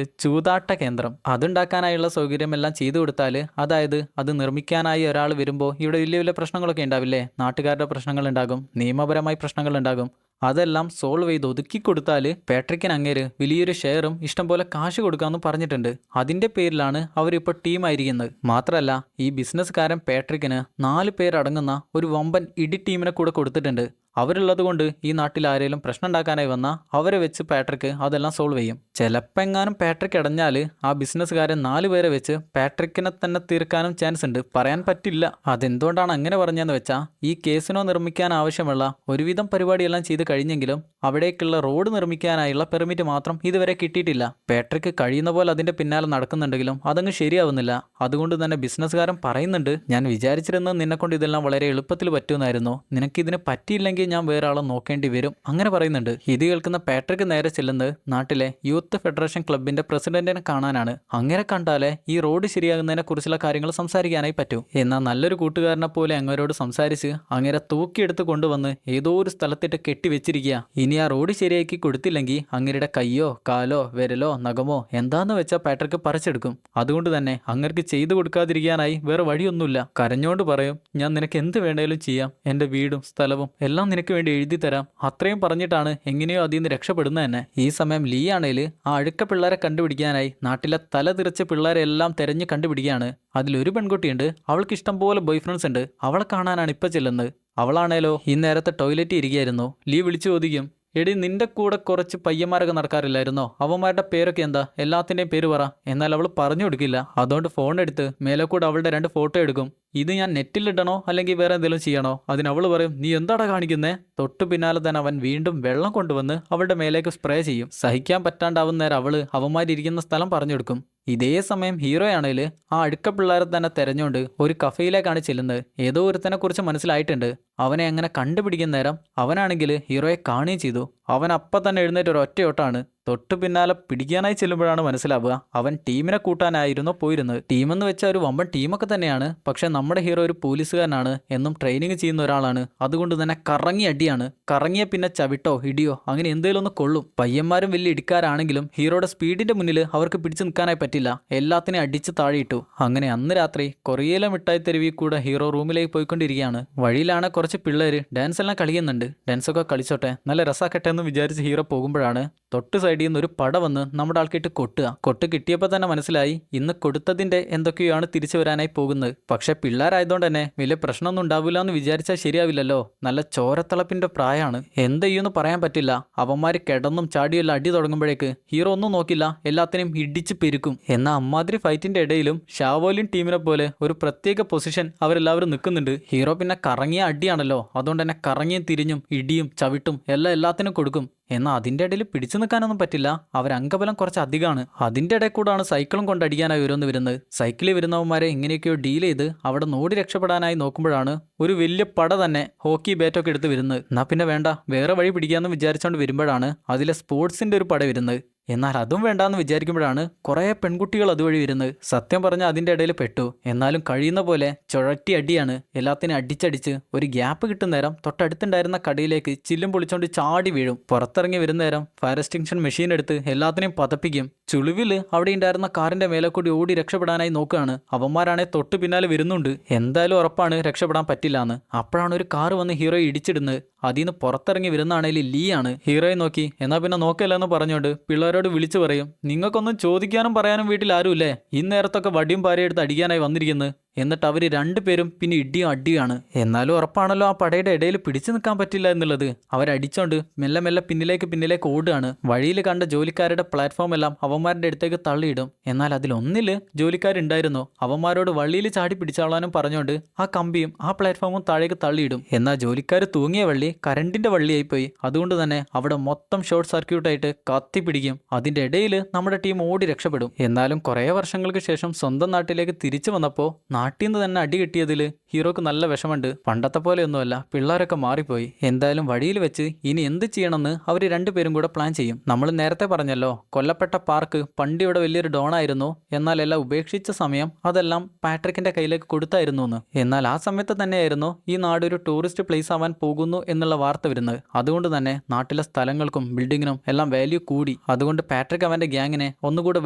ചൂതാട്ട കേന്ദ്രം, അതുണ്ടാക്കാനായുള്ള സൗകര്യമെല്ലാം ചെയ്തു കൊടുത്താൽ, അതായത് അത് നിർമ്മിക്കാനായി ഒരാൾ വരുമ്പോൾ ഇവിടെ വലിയ വലിയ പ്രശ്നങ്ങളൊക്കെ ഉണ്ടാവില്ലേ? നാട്ടുകാരുടെ പ്രശ്നങ്ങൾ ഉണ്ടാകും, നിയമപരമായി പ്രശ്നങ്ങൾ ഉണ്ടാകും. അതെല്ലാം സോൾവ് ചെയ്ത് ഒതുക്കി കൊടുത്താൽ പാട്രിക്കിന് അങ്ങേര് വലിയൊരു ഷെയറും ഇഷ്ടംപോലെ കാശ് കൊടുക്കാമെന്ന് പറഞ്ഞിട്ടുണ്ട്. അതിന്റെ പേരിലാണ് അവരിപ്പോൾ ടീമായിരിക്കുന്നത്. മാത്രമല്ല ഈ ബിസിനസ്സുകാരൻ പാട്രിക്കിന് 4 പേരടങ്ങുന്ന ഒരു വമ്പൻ ഇടി ടീമിനെ കൂടെ കൊടുത്തിട്ടുണ്ട്. അവരുള്ളത് കൊണ്ട് ഈ നാട്ടിൽ ആരെങ്കിലും പ്രശ്നം ഉണ്ടാക്കാനായി വന്നാൽ അവരെ വെച്ച് പാട്രിക്ക് അതെല്ലാം സോൾവ് ചെയ്യും. ചിലപ്പോൾ എങ്ങാനും പാട്രിക്ക് അടഞ്ഞാൽ ആ ബിസിനസ്സുകാരൻ 4 പേരെ വെച്ച് പാട്രിക്കിനെ തന്നെ തീർക്കാനും ചാൻസ് ഉണ്ട്. പറയാൻ പറ്റില്ല. അതെന്തുകൊണ്ടാണ് അങ്ങനെ പറഞ്ഞതെന്ന് വെച്ചാൽ ഈ കേസിനോ നിർമ്മിക്കാൻ ആവശ്യമുള്ള ഒരുവിധം പരിപാടിയെല്ലാം ചെയ്ത് കഴിഞ്ഞെങ്കിലും അവിടേക്കുള്ള റോഡ് നിർമ്മിക്കാനായുള്ള പെർമിറ്റ് മാത്രം ഇതുവരെ കിട്ടിയിട്ടില്ല. പാട്രിക്ക് കഴിയുന്ന പോലെ അതിന്റെ പിന്നാലെ നടക്കുന്നുണ്ടെങ്കിലും അതങ്ങ് ശരിയാവുന്നില്ല. അതുകൊണ്ട് തന്നെ ബിസിനസ്സുകാരൻ പറയുന്നുണ്ട്, ഞാൻ വിചാരിച്ചിരുന്നത് നിന്നെക്കൊണ്ട് ഇതെല്ലാം വളരെ എളുപ്പത്തിൽ പറ്റുമെന്നായിരുന്നു. നിനക്കിതിന് പറ്റിയില്ലെങ്കിൽ ഞാൻ വേറെ ആളെ നോക്കേണ്ടി വരും. അങ്ങനെ പറയുന്നുണ്ട്. ഇത് കേൾക്കുന്ന പാട്രിക്ക് നേരെ ചെല്ലുന്നത് നാട്ടിലെ യൂത്ത് ഫെഡറേഷൻ ക്ലബിന്റെ പ്രസിഡന്റിനെ കാണാനാണ്. അങ്ങനെ കണ്ടാലേ ഈ റോഡ് ശരിയാകുന്നതിനെ കുറിച്ചുള്ള കാര്യങ്ങൾ സംസാരിക്കാനായി പറ്റൂ. എന്നാൽ നല്ലൊരു കൂട്ടുകാരനെ പോലെ അങ്ങേരോട് സംസാരിച്ച് അങ്ങേരെ തൂക്കിയെടുത്ത് കൊണ്ടുവന്ന് ഏതോ ഒരു സ്ഥലത്തിട്ട് കെട്ടിവെച്ചിരിക്കുക. ഇനി ആ റോഡ് ശരിയാക്കി കൊടുത്തില്ലെങ്കിൽ അങ്ങേരുടെ കയ്യോ കാലോ വിരലോ നഖമോ എന്താന്ന് വെച്ചാൽ പാട്രിക്ക് പറിച്ചെടുക്കും. അതുകൊണ്ട് തന്നെ അങ്ങർക്ക് ചെയ്തു കൊടുക്കാതിരിക്കാനായി വേറെ വഴിയൊന്നുമില്ല. കരഞ്ഞോണ്ട് പറയും, ഞാൻ നിനക്ക് എന്ത് വേണേലും ചെയ്യാം, എന്റെ വീടും സ്ഥലവും എല്ലാം നിനക്ക് വേണ്ടി എഴുതി തരാം. അത്രയും പറഞ്ഞിട്ടാണ് എങ്ങനെയോ അതിൽ നിന്ന് രക്ഷപ്പെടുന്നത് തന്നെ. ഈ സമയം ലീ ആണേൽ ആ അഴുക്ക പിള്ളേരെ കണ്ടുപിടിക്കാനായി നാട്ടിലെ തല തിരിച്ച പിള്ളേരെ എല്ലാം തെരഞ്ഞ് കണ്ടുപിടിക്കുകയാണ്. അതിലൊരു പെൺകുട്ടിയുണ്ട്, അവൾക്ക് ഇഷ്ടം പോലെ ബോയ് ഫ്രണ്ട്സ് ഉണ്ട്. അവളെ കാണാനാണ് ഇപ്പൊ ചെല്ലുന്നത്. അവളാണേലോ ഈ നേരത്തെ ടോയ്ലറ്റിൽ ഇരിക്കുകയായിരുന്നു. ലീ വിളിച്ചു ചോദിക്കും, എടി നിന്റെ കൂടെ കുറച്ച് പയ്യന്മാരൊക്കെ നടക്കാറില്ലായിരുന്നോ? അവന്മാരുടെ പേരൊക്കെ എന്താ? എല്ലാത്തിൻ്റെയും പേര് പറ. എന്നാൽ അവൾ പറഞ്ഞു കൊടുക്കില്ല. അതുകൊണ്ട് ഫോൺ എടുത്ത് മേലെ കൂടെ അവളുടെ 2 ഫോട്ടോ എടുക്കും. ഇത് ഞാൻ നെറ്റിലിടണോ അല്ലെങ്കിൽ വേറെ എന്തെങ്കിലും ചെയ്യണോ? അതിന് അവൾ പറയും, നീ എന്താടാ കാണിക്കുന്നേ? തൊട്ടു പിന്നാലെ തന്നെ അവൻ വീണ്ടും വെള്ളം കൊണ്ടുവന്ന് അവളുടെ മേലേക്ക് സ്പ്രേ ചെയ്യും. സഹിക്കാൻ പറ്റാണ്ടാവുന്ന നേരം അവള് അവന്മാരിയ്ക്കുന്ന സ്ഥലം പറഞ്ഞു കൊടുക്കും. ഇതേ സമയം ഹീറോയാണേൽ ആ അഴുക്ക പിള്ളേരെ തന്നെ തെരഞ്ഞുകൊണ്ട് ഒരു കഫയിലേക്കാണ് ചെല്ലുന്നത്. ഏതോ ഒരുത്തനെ കുറിച്ച് മനസ്സിലായിട്ടുണ്ട്. അവനെ അങ്ങനെ കണ്ടുപിടിക്കുന്ന നേരം അവനാണെങ്കിൽ ഹീറോയെ കാണുകയും ചെയ്തു. അവൻ അപ്പം തന്നെ എഴുന്നേറ്റ് ഒരു ഒറ്റയോട്ടാണ്. തൊട്ടു പിന്നാലെ പിടിക്കാനായി ചെല്ലുമ്പോഴാണ് മനസ്സിലാവുക അവൻ ടീമിനെ കൂട്ടാനായിരുന്നു പോയിരുന്നത്. ടീമെന്ന് വെച്ചാൽ ഒരു വമ്പൻ ടീമൊക്കെ തന്നെയാണ്. പക്ഷെ നമ്മുടെ ഹീറോ ഒരു പോലീസുകാരനാണ്, എന്നും ട്രെയിനിങ് ചെയ്യുന്ന ഒരാളാണ്. അതുകൊണ്ട് തന്നെ കറങ്ങി അടിയാണ്. കറങ്ങിയ പിന്നെ ചവിട്ടോ ഇടിയോ അങ്ങനെ എന്തെങ്കിലും ഒന്ന് കൊള്ളും. പയ്യന്മാരും വലിയ ഇടിക്കാരാണെങ്കിലും ഹീറോയുടെ സ്പീഡിന്റെ മുന്നിൽ അവർക്ക് പിടിച്ചു നിൽക്കാനായി പറ്റില്ല. എല്ലാത്തിനെയും അടിച്ച് താഴെയിട്ടു. അങ്ങനെ അന്ന് രാത്രി കൊറിയയിലെ മിഠായി തെരുവിൽ കൂടെ ഹീറോ റൂമിലേക്ക് പോയിക്കൊണ്ടിരിക്കുകയാണ്. വഴിയിലാണ് കുറച്ച് പിള്ളേര് ഡാൻസ് എല്ലാം കളിക്കുന്നുണ്ട്. ഡാൻസൊക്കെ കളിച്ചോട്ടെ, നല്ല രസാക്കട്ടെ എന്ന് വിചാരിച്ച് ഹീറോ പോകുമ്പോഴാണ് തൊട്ട് സൈഡിൽ നിന്ന് ഒരു പട വന്ന് നമ്മുടെ ആൾക്കിട്ട് കൊട്ടുക. കൊട്ട് കിട്ടിയപ്പോൾ തന്നെ മനസ്സിലായി ഇന്ന് കൊടുത്തതിന്റെ എന്തൊക്കെയാണ് തിരിച്ചു വരാനായി പോകുന്നത്. പക്ഷെ പിള്ളേരായതുകൊണ്ട് തന്നെ വലിയ പ്രശ്നമൊന്നും ഉണ്ടാവില്ല എന്ന് വിചാരിച്ചാൽ ശരിയാവില്ലല്ലോ. നല്ല ചോരത്തിളപ്പിന്റെ പ്രായമാണ്. എന്ത് ചെയ്യുമെന്ന് പറയാൻ പറ്റില്ല. അവന്മാര് കിടന്നും ചാടിയെല്ലാം അടി തുടങ്ങുമ്പോഴേക്ക് ഹീറോ ഒന്നും നോക്കില്ല, എല്ലാത്തിനെയും ഇടിച്ച് പെരുക്കും. എന്നാൽ അമ്മാതിരി ഫൈറ്റിന്റെ ഇടയിലും ഷാവോലിൻ ടീമിനെ പോലെ ഒരു പ്രത്യേക പൊസിഷൻ അവരെല്ലാവരും നിൽക്കുന്നുണ്ട്. ഹീറോ പിന്നെ കറങ്ങിയ അടിയാണല്ലോ, അതുകൊണ്ട് തന്നെ കറങ്ങിയും തിരിഞ്ഞും ഇടിയും ചവിട്ടും എല്ലാത്തിനും കൊടുക്കും. എന്നാൽ അതിൻ്റെ ഇടയിൽ പിടിച്ചു നിൽക്കാനൊന്നും പറ്റില്ല. അവരംഗബലം കുറച്ച് അധികമാണ്. അതിൻ്റെ ഇടയിൽ കൂടാണ് സൈക്കിളും കൊണ്ട് അടിക്കാനായി ഓരോന്ന് വരുന്നത്. സൈക്കിളിൽ വരുന്നവന്മാരെ എങ്ങനെയൊക്കെയോ ഡീൽ ചെയ്ത് അവിടെ നോടി രക്ഷപ്പെടാനായി നോക്കുമ്പോഴാണ് ഒരു വലിയ പട തന്നെ ഹോക്കി ബാറ്റൊക്കെ എടുത്ത് വരുന്നത്. എന്നാ പിന്നെ വേണ്ട, വേറെ വഴി പിടിക്കാമെന്ന് വിചാരിച്ചുകൊണ്ട് വരുമ്പോഴാണ് അതിലെ സ്പോർട്സിൻ്റെ ഒരു പട വരുന്നത്. എന്നാൽ അതും വേണ്ടാന്ന് വിചാരിക്കുമ്പോഴാണ് കുറേ പെൺകുട്ടികൾ അതുവഴി വരുന്നത്. സത്യം പറഞ്ഞാൽ അതിൻ്റെ ഇടയിൽ പെട്ടു. എന്നാലും കഴിയുന്ന പോലെ ചുഴറ്റി അടിയാണ്. എല്ലാത്തിനും അടിച്ചടിച്ച് ഒരു ഗ്യാപ്പ് കിട്ടുന്ന നേരം തൊട്ടടുത്തുണ്ടായിരുന്ന കടയിലേക്ക് ചില്ലും പൊളിച്ചോണ്ട് ചാടി വീഴും. പുറത്തിറങ്ങി വരുന്ന നേരം ഫയർ എക്സ്റ്റിങ്ഷൻ മെഷീൻ എടുത്ത് എല്ലാത്തിനെയും പതപ്പിക്കും. ചുളിവില് അവിടെ ഉണ്ടായിരുന്ന കാറിന്റെ മേലെ കൂടി ഓടി രക്ഷപ്പെടാനായി നോക്കുകയാണ്. അവന്മാരാണെ തൊട്ടു പിന്നാലെ വരുന്നുണ്ട്. എന്തായാലും ഉറപ്പാണ് രക്ഷപ്പെടാൻ പറ്റില്ലാന്ന്. അപ്പോഴാണ് ഒരു കാറ് വന്ന് ഹീറോയെ ഇടിച്ചിടുന്നത്. അതിൽ നിന്ന് പുറത്തിറങ്ങി വരുന്നതാണേലും ലീ ആണ്. ഹീറോയെ നോക്കി എന്നാ പിന്നെ നോക്കല്ലെന്ന് പറഞ്ഞുകൊണ്ട് പിള്ളേരോട് വിളിച്ചു പറയും, നിങ്ങൾക്കൊന്നും ചോദിക്കാനും പറയാനും വീട്ടിൽ ആരുമില്ലേ? ഇന്നേരത്തൊക്കെ വടിയും പാരയെടുത്ത് അടിക്കാനായി വന്നിരിക്കുന്നത്. എന്നിട്ട് അവർ 2 പേരും പിന്നെ ഇടിയും അടിയാണ്. എന്നാലും ഉറപ്പാണല്ലോ ആ പടയുടെ ഇടയിൽ പിടിച്ചു നിൽക്കാൻ പറ്റില്ല എന്നുള്ളത്. അവരടിച്ചോണ്ട് മെല്ലെ മെല്ലെ പിന്നിലേക്ക് ഓടുകയാണ്. വഴിയിൽ കണ്ട ജോലിക്കാരുടെ പ്ലാറ്റ്ഫോം എല്ലാം അവന്മാരുടെ അടുത്തേക്ക് തള്ളിയിടും. എന്നാൽ അതിലൊന്നില് ജോലിക്കാരുണ്ടായിരുന്നു. അവന്മാരോട് വള്ളിയിൽ ചാടി പിടിച്ചാളാനും പറഞ്ഞുകൊണ്ട് ആ കമ്പിയും ആ പ്ലാറ്റ്ഫോമും താഴേക്ക് തള്ളിയിടും. എന്നാൽ ജോലിക്കാർ തൂങ്ങിയ വള്ളി കറണ്ടിന്റെ വള്ളിയായി പോയി. അതുകൊണ്ട് തന്നെ അവിടെ മൊത്തം ഷോർട്ട് സർക്യൂട്ടായിട്ട് കത്തി പിടിക്കും. അതിന്റെ ഇടയിൽ നമ്മുടെ ടീം ഓടി രക്ഷപ്പെടും. എന്നാലും കുറേ വർഷങ്ങൾക്ക് ശേഷം സ്വന്തം നാട്ടിലേക്ക് തിരിച്ചു വന്നപ്പോൾ നാട്ടിൽ നിന്ന് തന്നെ അടി കിട്ടിയതിൽ ഹീറോക്ക് നല്ല വിഷമമുണ്ട്. പണ്ടത്തെ പോലെയൊന്നുമല്ല, പിള്ളേരൊക്കെ മാറിപ്പോയി. എന്തായാലും വഴിയിൽ വെച്ച് ഇനി എന്ത് ചെയ്യണമെന്ന് അവർ 2 പേരും കൂടെ പ്ലാൻ ചെയ്യും. നമ്മൾ നേരത്തെ പറഞ്ഞല്ലോ, കൊല്ലപ്പെട്ട പാർക്ക് പണ്ട് ഇവിടെ വലിയൊരു ഡോണായിരുന്നു. എന്നാൽ എല്ലാം ഉപേക്ഷിച്ച സമയം അതെല്ലാം പാട്രിക്കിന്റെ കയ്യിലേക്ക് കൊടുത്തായിരുന്നു എന്ന്. എന്നാൽ ആ സമയത്ത് തന്നെയായിരുന്നു ഈ നാട് ഒരു ടൂറിസ്റ്റ് പ്ലേസ് ആവാൻ പോകുന്നു എന്നുള്ള വാർത്ത വരുന്നത്. അതുകൊണ്ട് തന്നെ നാട്ടിലെ സ്ഥലങ്ങൾക്കും ബിൽഡിങ്ങിനും എല്ലാം വാല്യൂ കൂടി. അതുകൊണ്ട് പാട്രിക് അവന്റെ ഗ്യാങ്ങിനെ ഒന്നുകൂടെ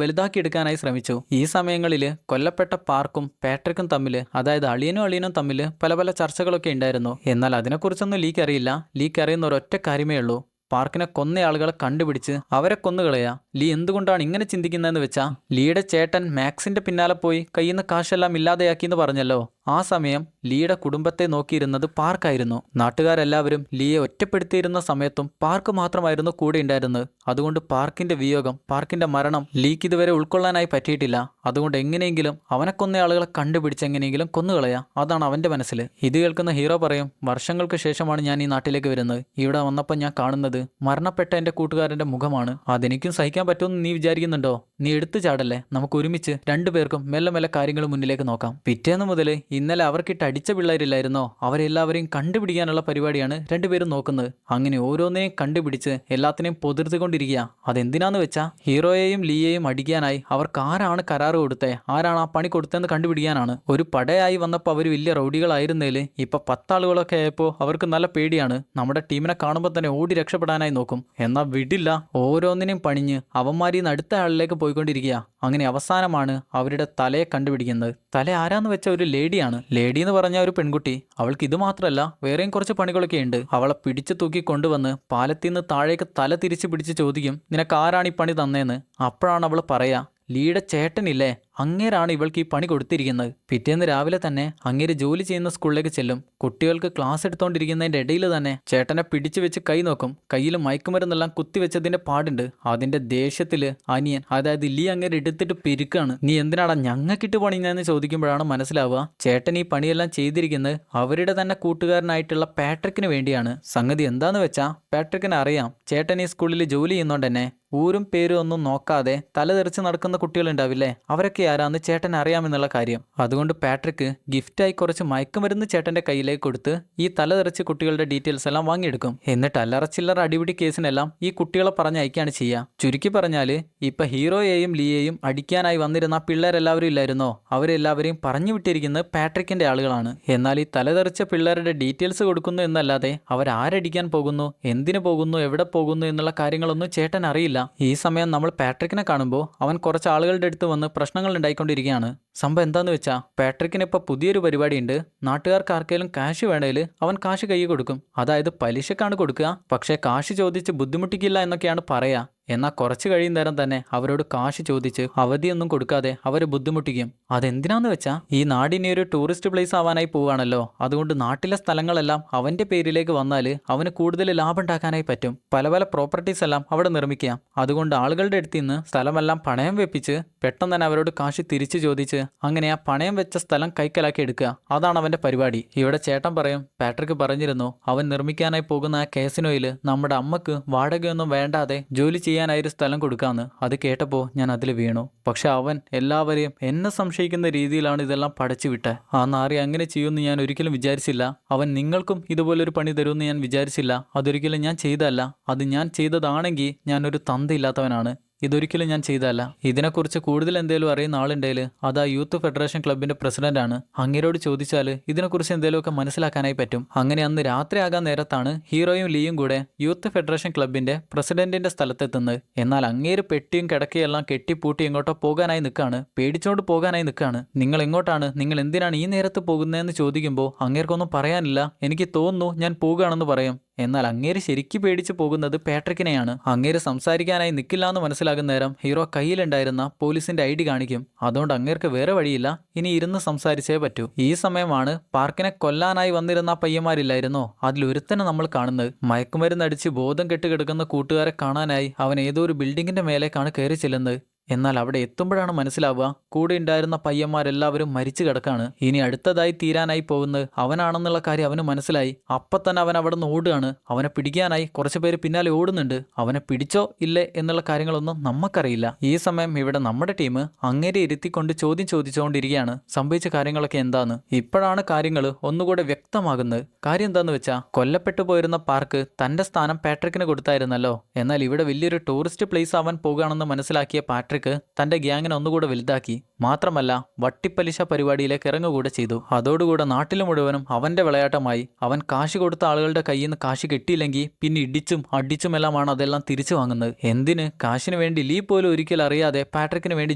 വലുതാക്കി എടുക്കാനായി ശ്രമിച്ചു. ഈ സമയങ്ങളിൽ കൊല്ലപ്പെട്ട പാർക്കും പാട്രിക്കും തമ്മിൽ, അതായത് അളിയനും തമ്മിൽ പല പല ചർച്ചകളൊക്കെ ഉണ്ടായിരുന്നു. എന്നാൽ അതിനെക്കുറിച്ചൊന്നും ലീക്ക് അറിയില്ല. ലീക്ക് അറിയുന്ന ഒരൊറ്റ കാര്യമേ ഉള്ളൂ, പാർക്കിനെ കൊന്ന ആളുകളെ കണ്ടുപിടിച്ച് അവരെ കൊന്നുകളയാ. ലീ എന്തുകൊണ്ടാണ് ഇങ്ങനെ ചിന്തിക്കുന്നതെന്ന് വെച്ചാൽ, ലീയുടെ ചേട്ടൻ മാക്സിന്റെ പിന്നാലെ പോയി കയ്യിൽ നിന്ന് കാശെല്ലാം ഇല്ലാതെയാക്കിയെന്ന് പറഞ്ഞല്ലോ. ആ സമയം ലീയുടെ കുടുംബത്തെ നോക്കിയിരുന്നത് പാർക്കായിരുന്നു. നാട്ടുകാരെല്ലാവരും ലീയെ ഒറ്റപ്പെടുത്തിയിരുന്ന സമയത്തും പാർക്ക് മാത്രമായിരുന്നു കൂടെ ഉണ്ടായിരുന്നത്. അതുകൊണ്ട് പാർക്കിന്റെ വിയോഗം, പാർക്കിന്റെ മരണം ലീക്ക് ഇതുവരെ ഉൾക്കൊള്ളാനായി പറ്റിയിട്ടില്ല. അതുകൊണ്ട് എങ്ങനെയെങ്കിലും അവനെ കൊന്ന ആളുകളെ കണ്ടുപിടിച്ച് എങ്ങനെയെങ്കിലും കൊന്നുകളയാ, അതാണ് അവന്റെ മനസ്സിൽ. ഇത് കേൾക്കുന്ന ഹീറോ പറയും, വർഷങ്ങൾക്ക് ശേഷമാണ് ഞാൻ ഈ നാട്ടിലേക്ക് വരുന്നത്. ഇവിടെ വന്നപ്പോൾ ഞാൻ കാണുന്നത് മരണപ്പെട്ട എന്റെ കൂട്ടുകാരന്റെ മുഖമാണ്. അതെനിക്കും സഹിക്കാൻ പറ്റുമെന്ന് നീ വിചാരിക്കുന്നുണ്ടോ? നീ എടുത്തു ചാടല്ലേ, നമുക്ക് ഒരുമിച്ച് രണ്ടുപേർക്കും മെല്ലെ മെല്ലെ കാര്യങ്ങൾ മുന്നിലേക്ക് നോക്കാം. പിറ്റേന്ന് മുതൽ ഇന്നലെ അവർക്കിട്ട് അടിച്ച പിള്ളേരില്ലായിരുന്നോ, അവരെല്ലാവരെയും കണ്ടുപിടിക്കാനുള്ള പരിപാടിയാണ് രണ്ടുപേരും നോക്കുന്നത്. അങ്ങനെ ഓരോന്നിനെയും കണ്ടുപിടിച്ച് എല്ലാത്തിനെയും പൊതിർത്തുകൊണ്ടിരിക്കുക. അതെന്തിനാന്ന് വെച്ചാൽ ഹീറോയെയും ലീയെയും അടിക്കാനായി അവർക്ക് ആരാണ് കരാറ് കൊടുത്തേ, ആരാണ് ആ പണി കൊടുത്തതെന്ന് കണ്ടുപിടിക്കാനാണ്. ഒരു പടയായി വന്നപ്പോൾ അവർ വലിയ റൗഡികളായിരുന്നേൽ ഇപ്പൊ 10 ആളുകളൊക്കെ ആയപ്പോൾ അവർക്ക് നല്ല പേടിയാണ്. നമ്മുടെ ടീമിനെ കാണുമ്പോൾ തന്നെ ഓടി രക്ഷപ്പെടാനായി നോക്കും. എന്നാൽ വിടില്ല, ഓരോന്നിനെയും പണിഞ്ഞ് അവന്മാരിന്ന് അടുത്ത ആളിലേക്ക് പോയിക്കൊണ്ടിരിക്കുക. അങ്ങനെ അവസാനമാണ് അവരുടെ തലയെ കണ്ടുപിടിക്കുന്നത്. തല ആരാന്ന് വെച്ച ഒരു ലേഡിയാണ്. ലേഡി എന്ന് പറഞ്ഞ ഒരു പെൺകുട്ടി. അവൾക്ക് ഇത് മാത്രമല്ല വേറെയും കുറച്ച് പണികളൊക്കെ ഉണ്ട്. അവളെ പിടിച്ചു തൂക്കി കൊണ്ടുവന്ന് പാലത്തിൽ നിന്ന് താഴേക്ക് തല തിരിച്ച് പിടിച്ച് ചോദിക്കും, നിനക്ക് ആരാണ് ഈ പണി തന്നേന്ന്. അപ്പോഴാണ് അവൾ പറയാ, ലീയുടെ ചേട്ടനില്ലേ, അങ്ങേരാണ് ഇവൾക്ക് ഈ പണി കൊടുത്തിരിക്കുന്നത്. പിറ്റേന്ന് രാവിലെ തന്നെ അങ്ങേര് ജോലി ചെയ്യുന്ന സ്കൂളിലേക്ക് ചെല്ലും. കുട്ടികൾക്ക് ക്ലാസ് എടുത്തോണ്ടിരിക്കുന്നതിന്റെ ഇടയിൽ തന്നെ ചേട്ടനെ പിടിച്ചു വെച്ച് കൈ നോക്കും. കയ്യിൽ മയക്കുമരുന്നെല്ലാം കുത്തിവെച്ചതിന്റെ പാടുണ്ട്. അതിന്റെ ദേഷ്യത്തില് അനിയൻ, അതായത് ലീ അങ്ങേര് എടുത്തിട്ട് പെരുക്കാണ്. നീ എന്തിനാടാ ഞങ്ങൾക്കിട്ട് പണിഞ്ഞെന്ന് ചോദിക്കുമ്പോഴാണ് മനസ്സിലാവുക ചേട്ടൻ ഈ പണിയെല്ലാം ചെയ്തിരിക്കുന്നത് അവരുടെ തന്നെ കൂട്ടുകാരനായിട്ടുള്ള പാട്രിക്കിന് വേണ്ടിയാണ്. സംഗതി എന്താന്ന് വെച്ചാ പാട്രിക്കിന് അറിയാം ചേട്ടൻ ഈ സ്കൂളിൽ ജോലി ചെയ്യുന്നോണ്ട് തന്നെ ഊരും പേരും ഒന്നും നോക്കാതെ തലതെറിച്ച് നടക്കുന്ന കുട്ടികളുണ്ടാവില്ലേ, അവരൊക്കെ ആരാന്ന് ചേട്ടൻ അറിയാമെന്നുള്ള കാര്യം. അതുകൊണ്ട് പാട്രിക്ക് ഗിഫ്റ്റായി കുറച്ച് മയക്കുമരുന്ന് ചേട്ടന്റെ കയ്യിലേക്ക് കൊടുത്ത് ഈ തലതെറിച്ച് കുട്ടികളുടെ ഡീറ്റെയിൽസ് എല്ലാം വാങ്ങിയെടുക്കും. എന്നിട്ട് അല്ലറ ചില്ലറ അടിപിടി കേസിനെല്ലാം ഈ കുട്ടികളെ പറഞ്ഞയക്കാണ് ചെയ്യുക. ചുരുക്കി പറഞ്ഞാല് ഇപ്പൊ ഹീറോയെയും ലീയെയും അടിക്കാനായി വന്നിരുന്ന പിള്ളേരെല്ലാവരും ഇല്ലായിരുന്നോ, അവരെല്ലാവരെയും പറഞ്ഞു വിട്ടിരിക്കുന്നത് പാട്രിക്കിന്റെ ആളുകളാണ്. എന്നാൽ ഈ തലതെറിച്ച പിള്ളേരുടെ ഡീറ്റെയിൽസ് കൊടുക്കുന്നു എന്നല്ലാതെ അവരാരടിക്കാൻ പോകുന്നു, എന്തിനു പോകുന്നു, എവിടെ പോകുന്നു എന്നുള്ള കാര്യങ്ങളൊന്നും ചേട്ടൻ അറിയില്ല. ഈ സമയം നമ്മൾ പാട്രിക്കിനെ കാണുമ്പോൾ അവൻ കുറച്ച് ആളുകളുടെ അടുത്ത് വന്ന് പ്രശ്നങ്ങൾ ഉണ്ടായിക്കൊണ്ടിരിക്കുകയാണ്. സംഭവം എന്താന്ന് വെച്ചാൽ പാട്രിക്കിന് ഇപ്പോൾ പുതിയൊരു പരിപാടിയുണ്ട്. നാട്ടുകാർക്ക് ആർക്കെങ്കിലും കാശ് വേണേൽ അവൻ കാശ് കൈ കൊടുക്കും. അതായത് പലിശക്കാണ് കൊടുക്കുക, പക്ഷേ കാശ് ചോദിച്ച് ബുദ്ധിമുട്ടിക്കില്ല എന്നൊക്കെയാണ് പറയാ. എന്നാൽ കുറച്ച് കഴിയും നേരം തന്നെ അവരോട് കാശ് ചോദിച്ച് അവധിയൊന്നും കൊടുക്കാതെ അവരെ ബുദ്ധിമുട്ടിക്കും. അതെന്തിനാന്ന് വെച്ചാൽ ഈ നാടിനെ ഒരു ടൂറിസ്റ്റ് പ്ലേസ് ആവാനായി പോവുകയാണല്ലോ. അതുകൊണ്ട് നാട്ടിലെ സ്ഥലങ്ങളെല്ലാം അവന്റെ പേരിലേക്ക് വന്നാൽ അവന് കൂടുതൽ ലാഭം ഉണ്ടാക്കാനായി പറ്റും. പല പല പ്രോപ്പർട്ടീസ് എല്ലാം അവിടെ നിർമ്മിക്കാം. അതുകൊണ്ട് ആളുകളുടെ അടുത്ത് നിന്ന് സ്ഥലമെല്ലാം പണയം വെപ്പിച്ച് പെട്ടെന്ന് തന്നെ അവരോട് കാശ് തിരിച്ചു ചോദിച്ച് അങ്ങനെ ആ പണയം വെച്ച സ്ഥലം കൈക്കലാക്കി എടുക്കുക. അതാണ് അവന്റെ പരിപാടി. ഇവിടെ ചേട്ടൻ പറയും, പാട്രിക്ക് പറഞ്ഞിരുന്നു അവൻ നിർമ്മിക്കാനായി പോകുന്ന ആ കാസിനോയിൽ നമ്മുടെ അമ്മക്ക് വാടകയൊന്നും വേണ്ടാതെ ജോലി ചെയ്യാനായി ഒരു സ്ഥലം കൊടുക്കാന്ന്. അത് കേട്ടപ്പോൾ ഞാൻ അതിൽ വീണു. പക്ഷെ അവൻ എല്ലാവരെയും എന്നെ സംശയിക്കുന്ന രീതിയിലാണ് ഇതെല്ലാം പടച്ചു വിട്ടെ. ആ നാറി അങ്ങനെ ചെയ്യുമെന്ന് ഞാൻ ഒരിക്കലും വിചാരിച്ചില്ല. അവൻ നിങ്ങൾക്കും ഇതുപോലൊരു പണി തരുമെന്ന് ഞാൻ വിചാരിച്ചില്ല. അതൊരിക്കലും ഞാൻ ചെയ്തല്ല. അത് ഞാൻ ചെയ്തതാണെങ്കിൽ ഞാനൊരു തന്തയില്ലാത്തവനാണ്. ഇതൊരിക്കലും ഞാൻ ചെയ്തല്ല. ഇതിനെക്കുറിച്ച് കൂടുതൽ എന്തെങ്കിലും അറിയുന്ന ആളുണ്ടെങ്കിൽ അത് ആ യൂത്ത് ഫെഡറേഷൻ ക്ലബിന്റെ പ്രസിഡന്റാണ്. അങ്ങേരോട് ചോദിച്ചാൽ ഇതിനെക്കുറിച്ച് എന്തെങ്കിലുമൊക്കെ മനസ്സിലാക്കാനായി പറ്റും. അങ്ങനെ അന്ന് രാത്രിയാകാൻ നേരത്താണ് ഹീറോയും ലീയും കൂടെ യൂത്ത് ഫെഡറേഷൻ ക്ലബിന്റെ പ്രസിഡന്റിന്റെ സ്ഥലത്തെത്തുന്നത്. എന്നാൽ അങ്ങേര് പെട്ടിയും കിടക്കയെല്ലാം കെട്ടിപ്പൂട്ടി എങ്ങോട്ടോ പോകാനായി നിൽക്കാണ്. പേടിച്ചോണ്ട് പോകാനായി നിൽക്കാണ്. നിങ്ങൾ എങ്ങോട്ടാണ്, നിങ്ങൾ എന്തിനാണ് ഈ നേരത്ത് പോകുന്നതെന്ന് ചോദിക്കുമ്പോൾ അങ്ങേർക്കൊന്നും പറയാനില്ല. എനിക്ക് തോന്നുന്നു ഞാൻ പോകുകയാണെന്ന് പറയും. എന്നാൽ അങ്ങേര് ശരിക്ക് പേടിച്ചു പോകുന്നത് പാട്രിക്കിനെയാണ്. അങ്ങേര് സംസാരിക്കാനായി നിൽക്കില്ല എന്ന് മനസ്സിലാകുന്ന നേരം ഹീറോ കയ്യിലുണ്ടായിരുന്ന പോലീസിന്റെ ID കാണിക്കും. അതുകൊണ്ട് അങ്ങേർക്ക് വേറെ വഴിയില്ല, ഇനി ഇരുന്ന് സംസാരിച്ചേ പറ്റൂ. ഈ സമയമാണ് പാർക്കിനെ കൊല്ലാനായി വന്നിരുന്ന പയ്യന്മാരില്ലായിരുന്നോ, അതിലൊരുത്തനെ നമ്മൾ കാണുന്നത്. മയക്കുമരുന്നടിച്ച് ബോധം കെട്ട് കിടക്കുന്ന കൂട്ടുകാരെ കാണാനായി അവൻ ഏതോ ഒരു ബിൽഡിങ്ങിന്റെ മേലേക്കാണ് കയറി ചെല്ലുന്നത്. എന്നാൽ അവിടെ എത്തുമ്പോഴാണ് മനസ്സിലാവുക കൂടെ ഉണ്ടായിരുന്ന പയ്യന്മാരെല്ലാവരും മരിച്ചു കിടക്കാണ്. ഇനി അടുത്തതായി തീരാനായി പോകുന്നത് അവനാണെന്നുള്ള കാര്യം അവന് മനസ്സിലായി. അപ്പം തന്നെ അവൻ അവിടെ നിന്ന് ഓടുകയാണ്. അവനെ പിടിക്കാനായി കുറച്ച് പേര് പിന്നാലെ ഓടുന്നുണ്ട്. അവനെ പിടിച്ചോ ഇല്ലേ എന്നുള്ള കാര്യങ്ങളൊന്നും നമുക്കറിയില്ല. ഈ സമയം ഇവിടെ നമ്മുടെ ടീം അങ്ങേരെ ഇരുത്തിക്കൊണ്ട് ചോദ്യം ചോദിച്ചുകൊണ്ടിരിക്കുകയാണ്. സംഭവിച്ച കാര്യങ്ങളൊക്കെ എന്താന്ന്. ഇപ്പോഴാണ് കാര്യങ്ങൾ ഒന്നുകൂടെ വ്യക്തമാകുന്നത്. കാര്യം എന്താന്ന് വെച്ചാൽ കൊല്ലപ്പെട്ടു പോയിരുന്ന പാർക്ക് തന്റെ സ്ഥാനം പാട്രിക്കിന് കൊടുത്തായിരുന്നല്ലോ. എന്നാൽ ഇവിടെ വലിയൊരു ടൂറിസ്റ്റ് പ്ലേസ് ആവാൻ പോകുകയാണെന്ന് മനസ്സിലാക്കിയ പാട്രിക് തന്റെ ഗ്യാങ്ങിനെ ഒന്നുകൂടെ വലുതാക്കി. മാത്രമല്ല വട്ടിപ്പലിശ പരിപാടിയിലേക്ക് ഇറങ്ങുകൂടെ ചെയ്തു. അതോടുകൂടെ നാട്ടിൽ മുഴുവനും അവന്റെ വിളയാട്ടമായി. അവൻ കാശ് കൊടുത്ത ആളുകളുടെ കയ്യിൽ നിന്ന് കാശ് കിട്ടിയില്ലെങ്കിൽ പിന്നെ ഇടിച്ചും അടിച്ചുമെല്ലാമാണ് അതെല്ലാം തിരിച്ചു വാങ്ങുന്നത്. എന്തിന്? കാശിന് വേണ്ടി ലീ പോലും ഒരിക്കലും അറിയാതെ പാട്രിക്കിന് വേണ്ടി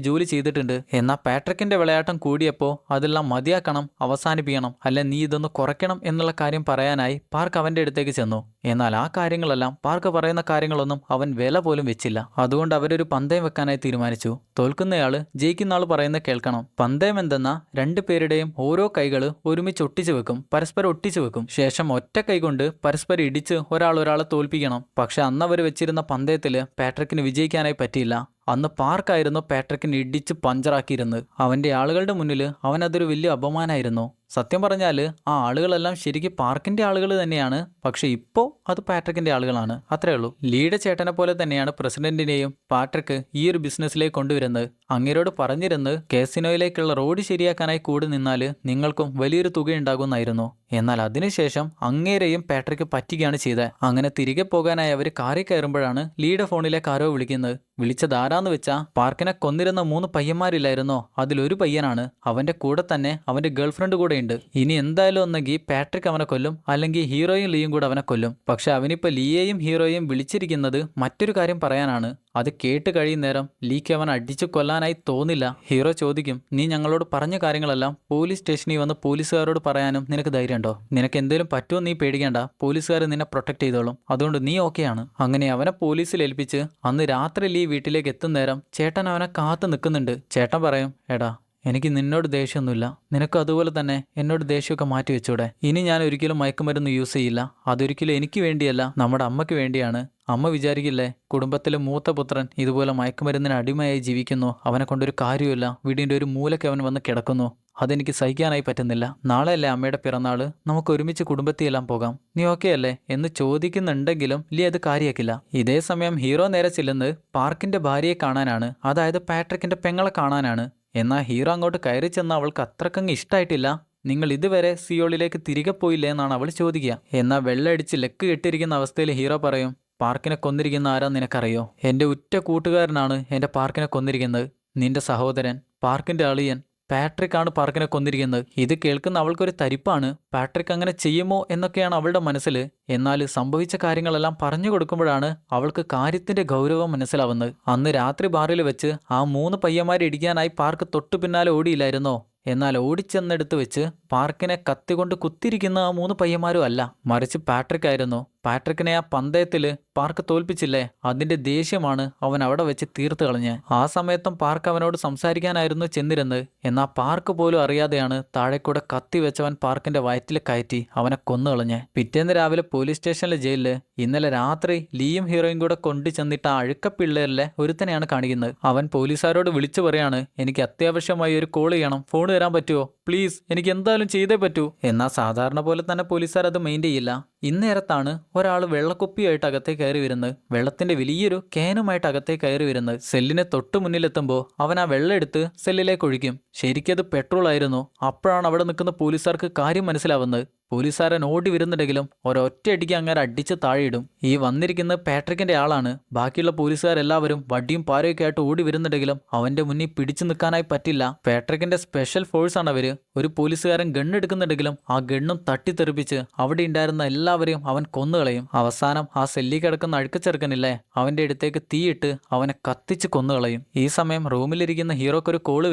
ജോലി ചെയ്തിട്ടുണ്ട്. എന്നാൽ പാട്രിക്കിന്റെ വിളയാട്ടം കൂടിയപ്പോൾ അതെല്ലാം മതിയാക്കണം, അവസാനിപ്പിക്കണം, അല്ലെ നീ ഇതൊന്ന് കുറയ്ക്കണം എന്നുള്ള കാര്യം പറയാനായി പാർക്ക് അവന്റെ അടുത്തേക്ക് ചെന്നു. എന്നാൽ ആ കാര്യങ്ങളെല്ലാം പാർക്ക് പറയുന്ന കാര്യങ്ങളൊന്നും അവൻ വില പോലും വെച്ചില്ല. അതുകൊണ്ട് അവരൊരു പന്തയം വെക്കാനായി തീരുമാനിച്ചു. തോൽക്കുന്നയാള് ജയിക്കുന്ന ആൾ പറയുന്നത് പറയുന്നത് കേൾക്കണം. പന്തയം എന്തെന്ന രണ്ടുപേരുടെയും ഓരോ കൈകള് ഒരുമിച്ച് ഒട്ടിച്ചു വെക്കും, പരസ്പരം ഒട്ടിച്ചു വെക്കും. ശേഷം ഒറ്റ കൈ കൊണ്ട് പരസ്പരം ഇടിച്ച് ഒരാളെ തോൽപ്പിക്കണം. പക്ഷെ അന്ന് അവർ വെച്ചിരുന്ന പന്തയത്തില് പാട്രിക്കിന് വിജയിക്കാനായി പറ്റിയില്ല. അന്ന് പാർക്കായിരുന്നു പാട്രിക്കിനെ ഇടിച്ച് പഞ്ചറാക്കിയിരുന്നത്. അവന്റെ ആളുകളുടെ മുന്നിൽ അവനതൊരു വലിയ അപമാനമായിരുന്നു. സത്യം പറഞ്ഞാൽ ആ ആളുകളെല്ലാം ശരിക്കും പാർക്കിന്റെ ആളുകൾ തന്നെയാണ്. പക്ഷെ ഇപ്പോൾ അത് പാട്രിക്കിന്റെ ആളുകളാണ്, അത്രേ ഉള്ളൂ. ലീയുടെ ചേട്ടനെ പോലെ തന്നെയാണ് പ്രസിഡന്റിനെയും പാട്രിക്ക് ഈ ഒരു ബിസിനസ്സിലേക്ക് കൊണ്ടുവരുന്നത്. അങ്ങേരോട് പറഞ്ഞിരുന്നത് കാസിനോയിലേക്കുള്ള റോഡ് ശരിയാക്കാനായി കൂടി നിന്നാൽ നിങ്ങൾക്കും വലിയൊരു തുകയുണ്ടാകുമെന്നായിരുന്നു. എന്നാൽ അതിനുശേഷം അങ്ങേരെയും പാട്രിക്ക് പറ്റുകയാണ് ചെയ്തത്. അങ്ങനെ തിരികെ പോകാനായി അവർ കാറിൽ കയറുമ്പോഴാണ് ലീയുടെ ഫോണിലേക്ക് ആരോ വിളിക്കുന്നത്. വിളിച്ചതാരാന്ന് വെച്ചാ പാർക്കിനെ കൊന്നിരുന്ന 3 പയ്യന്മാരില്ലായിരുന്നോ, അതിലൊരു പയ്യനാണ്. അവന്റെ കൂടെ തന്നെ അവന്റെ ഗേൾഫ്രണ്ട് കൂടെ ഉണ്ട്. ഇനി എന്തായാലും ഒന്നെങ്കിൽ പാട്രിക് അവനെ കൊല്ലും, അല്ലെങ്കിൽ ഹീറോയും ലീയും കൂടെ അവനെ കൊല്ലും. പക്ഷെ അവനിപ്പോ ലീയെയും ഹീറോയും വിളിച്ചിരിക്കുന്നത് മറ്റൊരു കാര്യം പറയാനാണ്. അത് കേട്ട് കഴിയുന്നേരം ലീക്ക് അവൻ അടിച്ചു കൊല്ലാനായി തോന്നില്ല. ഹീറോ ചോദിക്കും, നീ ഞങ്ങളോട് പറഞ്ഞ കാര്യങ്ങളെല്ലാം പോലീസ് സ്റ്റേഷനിൽ വന്ന് പോലീസുകാരോട് പറയാനും നിനക്ക് ധൈര്യമുണ്ടോ? നിനക്ക് എന്തെങ്കിലും പറ്റുമോ നീ പേടിക്കേണ്ട, പോലീസുകാർ നിന്നെ പ്രൊട്ടക്ട് ചെയ്തോളും, അതുകൊണ്ട് നീ ഓക്കെയാണ്. അങ്ങനെ അവനെ പോലീസിൽ ഏൽപ്പിച്ച് അന്ന് രാത്രി ലീ വീട്ടിലേക്ക് എത്തുന്നേരം ചേട്ടൻ അവനെ കാത്തു നിൽക്കുന്നുണ്ട്. ചേട്ടൻ പറയും, എടാ എനിക്ക് നിന്നോട് ദേഷ്യമൊന്നുമില്ല, നിനക്ക് അതുപോലെ തന്നെ എന്നോട് ദേഷ്യമൊക്കെ മാറ്റി വെച്ചൂടെ? ഇനി ഞാൻ ഒരിക്കലും മയക്കുമരുന്ന് യൂസ് ചെയ്യില്ല. അതൊരിക്കലും എനിക്ക് വേണ്ടിയല്ല, നമ്മുടെ അമ്മയ്ക്ക് വേണ്ടിയാണ്. അമ്മ വിചാരിക്കില്ലേ കുടുംബത്തിലെ മൂത്ത പുത്രൻ ഇതുപോലെ മയക്കുമരുന്നിന് അടിമയായി ജീവിക്കുന്നു, അവനെ കൊണ്ടൊരു കാര്യമില്ല, വീടിൻ്റെ ഒരു മൂലയ്ക്ക് അവൻ വന്ന് കിടക്കുന്നു, അതെനിക്ക് സഹിക്കാനായി പറ്റുന്നില്ല. നാളെയല്ലേ അമ്മയുടെ പിറന്നാള്, നമുക്ക് ഒരുമിച്ച് കുടുംബത്തിലെല്ലാം പോകാം, നീ ഓക്കെ അല്ലേ എന്ന് ചോദിക്കുന്നുണ്ടെങ്കിലും ലീ അത് കാര്യമാക്കില്ല. ഇതേ സമയം ഹീറോ നേരെ ചെല്ലുന്നത് പാർക്കിന്റെ ഭാര്യയെ കാണാനാണ്, അതായത് പാട്രിക്കിന്റെ പെങ്ങളെ കാണാനാണ്. എന്നാൽ ഹീറോ അങ്ങോട്ട് കയറി ചെന്ന് അവൾക്ക് അത്രക്കങ്ങ് ഇഷ്ടമായിട്ടില്ല. നിങ്ങൾ ഇതുവരെ സിയോളിലേക്ക് തിരികെ പോയില്ലേ എന്നാണ് അവൾ ചോദിക്കുക. എന്നാൽ വെള്ളമടിച്ച് ലെക്ക് കെട്ടിരിക്കുന്ന അവസ്ഥയിൽ ഹീറോ പറയും, പാർക്കിനെ കൊന്നിരിക്കുന്ന ആരാ നിനക്കറിയോ? എൻ്റെ ഉറ്റ കൂട്ടുകാരനാണ് എൻ്റെ പാർക്കിനെ കൊന്നിരിക്കുന്നത്. നിന്റെ സഹോദരൻ പാർക്കിന്റെ അളിയൻ പാട്രിക്കാണ് പാർക്കിനെ കൊന്നിരിക്കുന്നത്. ഇത് കേൾക്കുന്ന അവൾക്കൊരു തരിപ്പാണ്. പാട്രിക് അങ്ങനെ ചെയ്യുമോ എന്നൊക്കെയാണ് അവളുടെ മനസ്സിൽ. എന്നാൽ സംഭവിച്ച കാര്യങ്ങളെല്ലാം പറഞ്ഞു കൊടുക്കുമ്പോഴാണ് അവൾക്ക് കാര്യത്തിന്റെ ഗൗരവം മനസ്സിലാവുന്നത്. അന്ന് രാത്രി ബാറിൽ വെച്ച് ആ 3 പയ്യന്മാരെ ഇടിക്കാനായി പാർക്ക് തൊട്ടു പിന്നാലെ ഓടിയില്ലായിരുന്നോ? എന്നാൽ ഓടിച്ചെന്നെടുത്ത് വെച്ച് പാർക്കിനെ കത്തികൊണ്ട് കുത്തിരിക്കുന്ന ആ 3 പയ്യന്മാരും അല്ല, മറിച്ച് പാട്രിക് ആയിരുന്നു. പാട്രിക്കിനെ ആ പന്തയത്തില് പാർക്ക് തോൽപ്പിച്ചില്ലേ, അതിന്റെ ദേഷ്യമാണ് അവൻ അവിടെ വെച്ച് തീർത്ത് കളഞ്ഞ്. ആ സമയത്തും പാർക്ക് അവനോട് സംസാരിക്കാനായിരുന്നു ചെന്നിരുന്നത്. എന്നാൽ പാർക്ക് പോലും അറിയാതെയാണ് താഴെക്കൂടെ കത്തി വെച്ചവൻ പാർക്കിന്റെ വയറ്റിൽ കയറ്റി അവനെ കൊന്നുകളഞ്ഞ്. പിറ്റേന്ന് രാവിലെ പോലീസ് സ്റ്റേഷനിലെ ജയിലില് ഇന്നലെ രാത്രി ലീയും ഹീറോയും കൂടെ കൊണ്ടു ചെന്നിട്ട് ആ അഴുക്കപ്പിള്ളേരിലെ ഒരുത്തനെയാണ് കാണിക്കുന്നത്. അവൻ പോലീസുകാരോട് വിളിച്ചു പറയാണ്, എനിക്ക് അത്യാവശ്യമായി ഒരു കോൾ ചെയ്യണം, ഫോൺ തരാൻ പറ്റുമോ പ്ലീസ്, എനിക്ക് എന്തായാലും ചെയ്തേ പറ്റൂ. എന്നാൽ സാധാരണ പോലെ തന്നെ പോലീസുകാർ അത് മെയിൻറ്റെയിൻ ചെയ്യില്ല. ഇന്നേരത്താണ് ഒരാൾ വെള്ളക്കുപ്പിയായിട്ട് അകത്തേക്ക് കയറി വരുന്നത്, വെള്ളത്തിന്റെ വലിയൊരു ക്യാനുമായിട്ട് അകത്തേക്ക് കയറി വരുന്നത്. സെല്ലിനെ തൊട്ട് മുന്നിലെത്തുമ്പോൾ അവൻ ആ വെള്ളം എടുത്ത് സെല്ലിലേക്ക് ഒഴിക്കും. ശരിക്കത് പെട്രോൾ ആയിരുന്നു. അപ്പോഴാണ് അവിടെ നിൽക്കുന്ന പോലീസുകാർക്ക് കാര്യം മനസ്സിലാവുന്നത്. പോലീസുകാരൻ ഓടി വരുന്നുണ്ടെങ്കിലും ഒരൊറ്റയടിക്ക് അങ്ങനെ അടിച്ച് താഴെയിടും. ഈ വന്നിരിക്കുന്ന പാട്രിക്കിന്റെ ആളാണ്. ബാക്കിയുള്ള പോലീസുകാരെല്ലാവരും വടിയും പാരയൊക്കെ ആയിട്ട് ഓടി വരുന്നുണ്ടെങ്കിലും അവന്റെ മുന്നിൽ പിടിച്ചു നിൽക്കാനായി പറ്റില്ല. പാട്രിക്കിന്റെ സ്പെഷ്യൽ ഫോഴ്സ് ആണ് അവര്. ഒരു പോലീസുകാരൻ ഗണ്ണെടുക്കുന്നുണ്ടെങ്കിലും ആ ഗണ്ണും തട്ടിത്തെറിപ്പിച്ച് അവിടെ ഉണ്ടായിരുന്ന എല്ലാവരെയും അവൻ കൊന്നുകളയും. അവസാനം ആ സെല്ലി കിടക്കുന്ന അഴുക്കച്ചെറുക്കനില്ലേ, അവന്റെ അടുത്തേക്ക് തീയിട്ട് അവനെ കത്തിച്ച് കൊന്നുകളയും. ഈ സമയം റൂമിലിരിക്കുന്ന ഹീറോക്കൊരു കോള്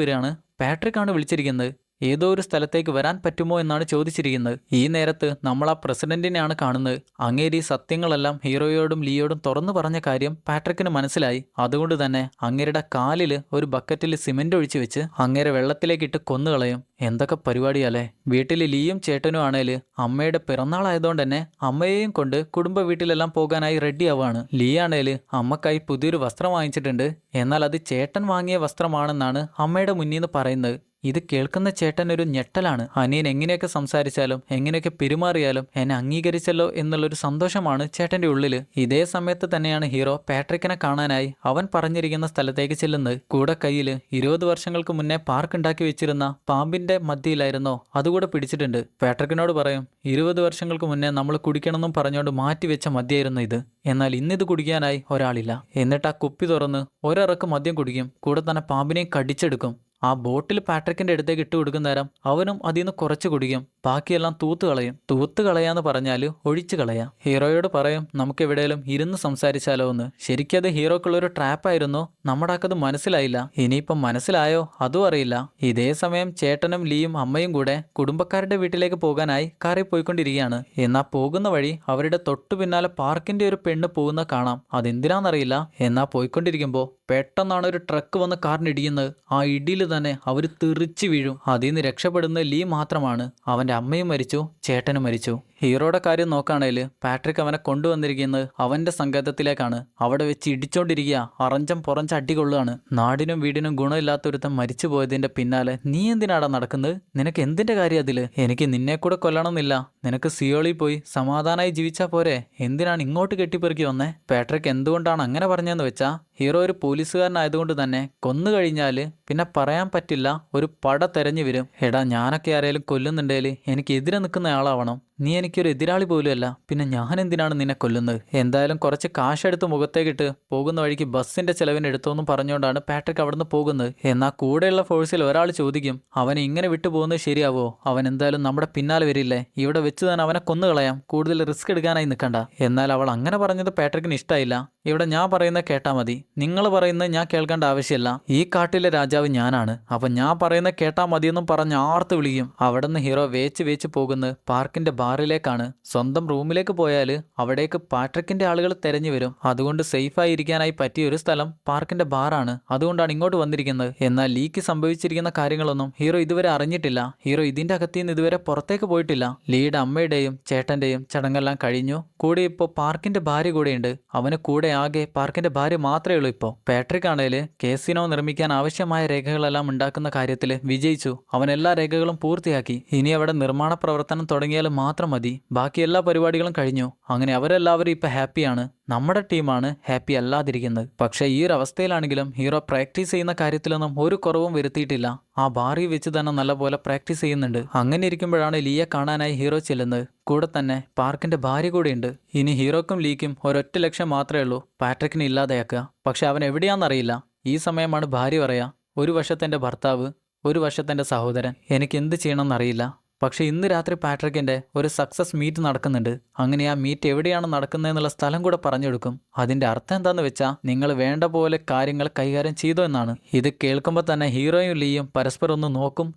വരികയാണ്. പാട്രിക്കാണ് വിളിച്ചിരിക്കുന്നത്. ഏതോ ഒരു സ്ഥലത്തേക്ക് വരാൻ പറ്റുമോ എന്നാണ് ചോദിച്ചിരിക്കുന്നത്. ഈ നേരത്ത് നമ്മൾ ആ പ്രസിഡന്റിനെയാണ് കാണുന്നത്. അങ്ങേര് ഈ സത്യങ്ങളെല്ലാം ഹീറോയോടും ലീയോടും തുറന്നു പറഞ്ഞ കാര്യം പാട്രിക്കിന് മനസ്സിലായി. അതുകൊണ്ട് തന്നെ അങ്ങേരുടെ കാലില് ഒരു ബക്കറ്റിൽ സിമെന്റ് ഒഴിച്ചു വെച്ച് അങ്ങേരെ വെള്ളത്തിലേക്ക് ഇട്ട് കൊന്നുകളയും. എന്തൊക്കെ പരിപാടിയല്ലേ. വീട്ടിൽ ലീയും ചേട്ടനും ആണേല് അമ്മയുടെ പിറന്നാളായതുകൊണ്ട് തന്നെ അമ്മയെയും കൊണ്ട് കുടുംബ വീട്ടിലെല്ലാം പോകാനായി റെഡി ആവുകയാണ്. ലീ ആണേല് അമ്മക്കായി പുതിയൊരു വസ്ത്രം വാങ്ങിച്ചിട്ടുണ്ട്. എന്നാൽ അത് ചേട്ടൻ വാങ്ങിയ വസ്ത്രമാണെന്നാണ് അമ്മയുടെ മുന്നിൽ നിന്ന് പറയുന്നത്. ഇത് കേൾക്കുന്ന ചേട്ടൻ ഒരു ഞെട്ടലാണ്. അനിയൻ എങ്ങനെയൊക്കെ സംസാരിച്ചാലും എങ്ങനെയൊക്കെ പെരുമാറിയാലും എന്നെ അംഗീകരിച്ചല്ലോ എന്നുള്ളൊരു സന്തോഷമാണ് ചേട്ടന്റെ ഉള്ളില്. ഇതേ സമയത്ത് തന്നെയാണ് ഹീറോ പാട്രിക്കിനെ കാണാനായി അവൻ പറഞ്ഞിരിക്കുന്ന സ്ഥലത്തേക്ക് ചെല്ലുന്നത്. കൂടെ കയ്യില് 20 വർഷങ്ങൾക്ക് മുന്നേ പാർക്ക് ഉണ്ടാക്കി വെച്ചിരുന്ന പാമ്പിന്റെ മധ്യയിലായിരുന്നോ, അതുകൂടെ പിടിച്ചിട്ടുണ്ട്. പാട്രിക്കിനോട് പറയും, 20 വർഷങ്ങൾക്ക് മുന്നേ നമ്മൾ കുടിക്കണമെന്നും പറഞ്ഞുകൊണ്ട് മാറ്റിവെച്ച മദ്യമായിരുന്നു ഇത്. എന്നാൽ ഇന്നിത് കുടിക്കാനായി ഒരാളില്ല. എന്നിട്ട് ആ കുപ്പി തുറന്ന് ഒരിറക്ക് മദ്യം കുടിക്കും. കൂടെ തന്നെ പാമ്പിനെയും കടിച്ചെടുക്കും. ആ ബോട്ടിൽ പാട്രിക്കിന്റെ അടുത്തേക്ക് ഇട്ട് കൊടുക്കുന്ന നേരം അവനും അതിൽ നിന്ന് കുറച്ച് കുടിക്കും. ബാക്കിയെല്ലാം തൂത്ത് കളയും. തൂത്ത് കളയാന്ന് പറഞ്ഞാല് ഒഴിച്ചു കളയാം. ഹീറോയോട് പറയും, നമുക്ക് എവിടെയെങ്കിലും ഇരുന്ന് സംസാരിച്ചാലോ എന്ന്. ശരിക്കത് ഹീറോക്കുള്ളൊരു ട്രാപ്പായിരുന്നു. നമ്മുടാക്കത് മനസ്സിലായില്ല. ഇനിയിപ്പം മനസ്സിലായോ അതും അറിയില്ല. ഇതേ സമയം ചേട്ടനും ലീയും അമ്മയും കൂടെ കുടുംബക്കാരുടെ വീട്ടിലേക്ക് പോകാനായി കാറിൽ പോയിക്കൊണ്ടിരിക്കുകയാണ്. എന്നാൽ പോകുന്ന വഴി അവരുടെ തൊട്ടു പിന്നാലെ പാർക്കിന്റെ ഒരു പെണ്ണ് പോകുന്ന കാണാം. അതെന്തിനാന്നറിയില്ല. എന്നാൽ പോയിക്കൊണ്ടിരിക്കുമ്പോൾ പെട്ടെന്നാണ് ഒരു ട്രക്ക് വന്ന് കാറിനിടിയുന്നത്. ആ ഇടിയിൽ തന്നെ അവർ തെറിച്ച് വീഴും. അതിൽ നിന്ന് രക്ഷപ്പെടുന്ന ലീ മാത്രമാണ്. അവൻ്റെ അമ്മയും മരിച്ചു, ചേട്ടനും മരിച്ചു. ഹീറോയുടെ കാര്യം നോക്കുകയാണെങ്കിൽ പാട്രിക് അവനെ കൊണ്ടുവന്നിരിക്കുന്നത് അവൻ്റെ സങ്കേതത്തിലേക്കാണ്. അവിടെ വെച്ച് ഇടിച്ചോണ്ടിരിക്കുക, അറഞ്ചം പുറഞ്ച അടികൊള്ളുകയാണ്. നാടിനും വീടിനും ഗുണമില്ലാത്തൊരുത്തൻ മരിച്ചു പോയതിൻ്റെ പിന്നാലെ നീ എന്തിനാടാ നടക്കുന്നത്? നിനക്ക് എന്തിൻ്റെ കാര്യം അതിൽ? എനിക്ക് നിന്നെ കൂടെ കൊല്ലണമെന്നില്ല. നിനക്ക് സിയോളിൽ പോയി സമാധാനമായി ജീവിച്ചാൽ പോരെ? എന്തിനാണ് ഇങ്ങോട്ട് കെട്ടിപ്പെറുക്കി വന്നേ? പാട്രിക് എന്തുകൊണ്ടാണ് അങ്ങനെ പറഞ്ഞതെന്ന് വെച്ചാൽ ഹീറോ ഒരു പോലീസുകാരനായതുകൊണ്ട് തന്നെ കൊന്നു കഴിഞ്ഞാൽ പിന്നെ പറയാൻ പറ്റില്ല, ഒരു പട തെരഞ്ഞു വരും. എടാ ഞാനൊക്കെ ആരെങ്കിലും കൊല്ലുന്നുണ്ടേൽ എനിക്ക് എതിരെ നിൽക്കുന്ന ആളാവണം. നീ എനിക്കൊരു എതിരാളി പോലുമല്ല, പിന്നെ ഞാൻ എന്തിനാണ് നിന്നെ കൊല്ലുന്നത്? എന്തായാലും കുറച്ച് കാശെടുത്ത് മുഖത്തേക്കിട്ട് പോകുന്ന വഴിക്ക് ബസ്സിന്റെ ചെലവിന് എടുത്തോന്നും പറഞ്ഞുകൊണ്ടാണ് പാട്രിക് അവിടുന്ന് പോകുന്നത്. എന്നാൽ കൂടെയുള്ള ഫോഴ്സിൽ ഒരാൾ ചോദിക്കും, അവനെ ഇങ്ങനെ വിട്ടു പോകുന്നത് ശരിയാവോ? അവൻ എന്തായാലും നമ്മുടെ പിന്നാലെ വരില്ലേ? ഇവിടെ വെച്ച് തന്നെ അവനെ കൊന്നുകളയാം, കൂടുതൽ റിസ്ക് എടുക്കാനായി നിൽക്കണ്ട. എന്നാൽ അവൾ അങ്ങനെ പറഞ്ഞത് പാട്രിക്കിന് ഇഷ്ടമായില്ല. ഇവിടെ ഞാൻ പറയുന്നത് കേട്ടാൽ മതി, നിങ്ങൾ പറയുന്നത് ഞാൻ കേൾക്കേണ്ട ആവശ്യമില്ല. ഈ കാട്ടിലെ രാജാവ് ഞാനാണ്, അപ്പം ഞാൻ പറയുന്നത് കേട്ടാൽ മതിയെന്നും പറഞ്ഞ് ആർത്ത് വിളിക്കും. അവിടെ നിന്ന് ഹീറോ വേച്ച് പോകുന്നത് പാർക്കിന്റെ ബാറിലേക്കാണ്. സ്വന്തം റൂമിലേക്ക് പോയാൽ അവിടേക്ക് പാട്രിക്കിന്റെ ആളുകൾ തെരഞ്ഞു വരും. അതുകൊണ്ട് സേഫായി ഇരിക്കാനായി പറ്റിയ ഒരു സ്ഥലം പാർക്കിന്റെ ബാറാണ്. അതുകൊണ്ടാണ് ഇങ്ങോട്ട് വന്നിരിക്കുന്നത്. എന്നാൽ ലീക്ക് സംഭവിച്ചിരിക്കുന്ന കാര്യങ്ങളൊന്നും ഹീറോ ഇതുവരെ അറിഞ്ഞിട്ടില്ല. ഹീറോ ഇതിന്റെ അകത്തു നിന്ന് ഇതുവരെ പുറത്തേക്ക് പോയിട്ടില്ല. ലീയുടെ അമ്മയുടെയും ചേട്ടന്റെയും ചടങ്ങെല്ലാം കഴിഞ്ഞു. കൂടെ ഇപ്പോൾ പാർക്കിന്റെ ഭാര്യ കൂടെയുണ്ട്. അവന് കൂടെ ആകെ പാർക്കിന്റെ ഭാര്യ മാത്രമേ ഉള്ളൂ. ഇപ്പോൾ പാട്രിക് ആണേൽ കേസിനോ നിർമ്മിക്കാൻ ആവശ്യമായ രേഖകളെല്ലാം ഉണ്ടാക്കുന്ന കാര്യത്തിൽ വിജയിച്ചു. അവൻ എല്ലാ രേഖകളും പൂർത്തിയാക്കി. ഇനി അവിടെ നിർമ്മാണ പ്രവർത്തനം തുടങ്ങിയാൽ മാത്രം മതി. ബാക്കി എല്ലാ പരിപാടികളും കഴിഞ്ഞു. അങ്ങനെ അവരെല്ലാവരും ഇപ്പൊ ഹാപ്പിയാണ്. നമ്മുടെ ടീമാണ് ഹാപ്പി അല്ലാതിരിക്കുന്നത്. പക്ഷേ ഈ ഒരു അവസ്ഥയിലാണെങ്കിലും ഹീറോ പ്രാക്ടീസ് ചെയ്യുന്ന കാര്യത്തിലൊന്നും ഒരു കുറവും വരുത്തിയിട്ടില്ല. ആ ബാറിൽ വെച്ച് തന്നെ നല്ലപോലെ പ്രാക്ടീസ് ചെയ്യുന്നുണ്ട്. അങ്ങനെ ഇരിക്കുമ്പോഴാണ് ലീയെ കാണാനായി ഹീറോ ചെല്ലുന്നത്. കൂടെ തന്നെ പാർക്കിന്റെ ഭാര്യ കൂടെയുണ്ട്. ഇനി ഹീറോക്കും ലീക്കും ഒരൊറ്റ ലക്ഷ്യം മാത്രമേ ഉള്ളൂ, പാട്രിക്കിനെ ഇല്ലാതെയാക്കുക. പക്ഷെ അവൻ എവിടെയാണെന്നറിയില്ല. ഈ സമയമാണ് ഭാര്യ പറയാ, ഒരു വശത്തെൻ്റെ ഭർത്താവ്, ഒരു വശത്തെൻ്റെ സഹോദരൻ, എനിക്ക് എന്ത് ചെയ്യണമെന്നറിയില്ല. പക്ഷേ ഇന്ന് രാത്രി പാട്രിക്കിൻ്റെ ഒരു സക്സസ് മീറ്റ് നടക്കുന്നുണ്ട്. അങ്ങനെ ആ മീറ്റ് എവിടെയാണ് നടക്കുന്നതെന്നുള്ള സ്ഥലം കൂടെ പറഞ്ഞു കൊടുക്കും. അതിൻ്റെ അർത്ഥം എന്താന്ന് വെച്ചാൽ നിങ്ങൾ വേണ്ട പോലെ കാര്യങ്ങൾ കൈകാര്യം ചെയ്തോ എന്നാണ്. ഇത് കേൾക്കുമ്പോൾ തന്നെ ഹീറോയും ലീയും പരസ്പരം ഒന്ന് നോക്കും.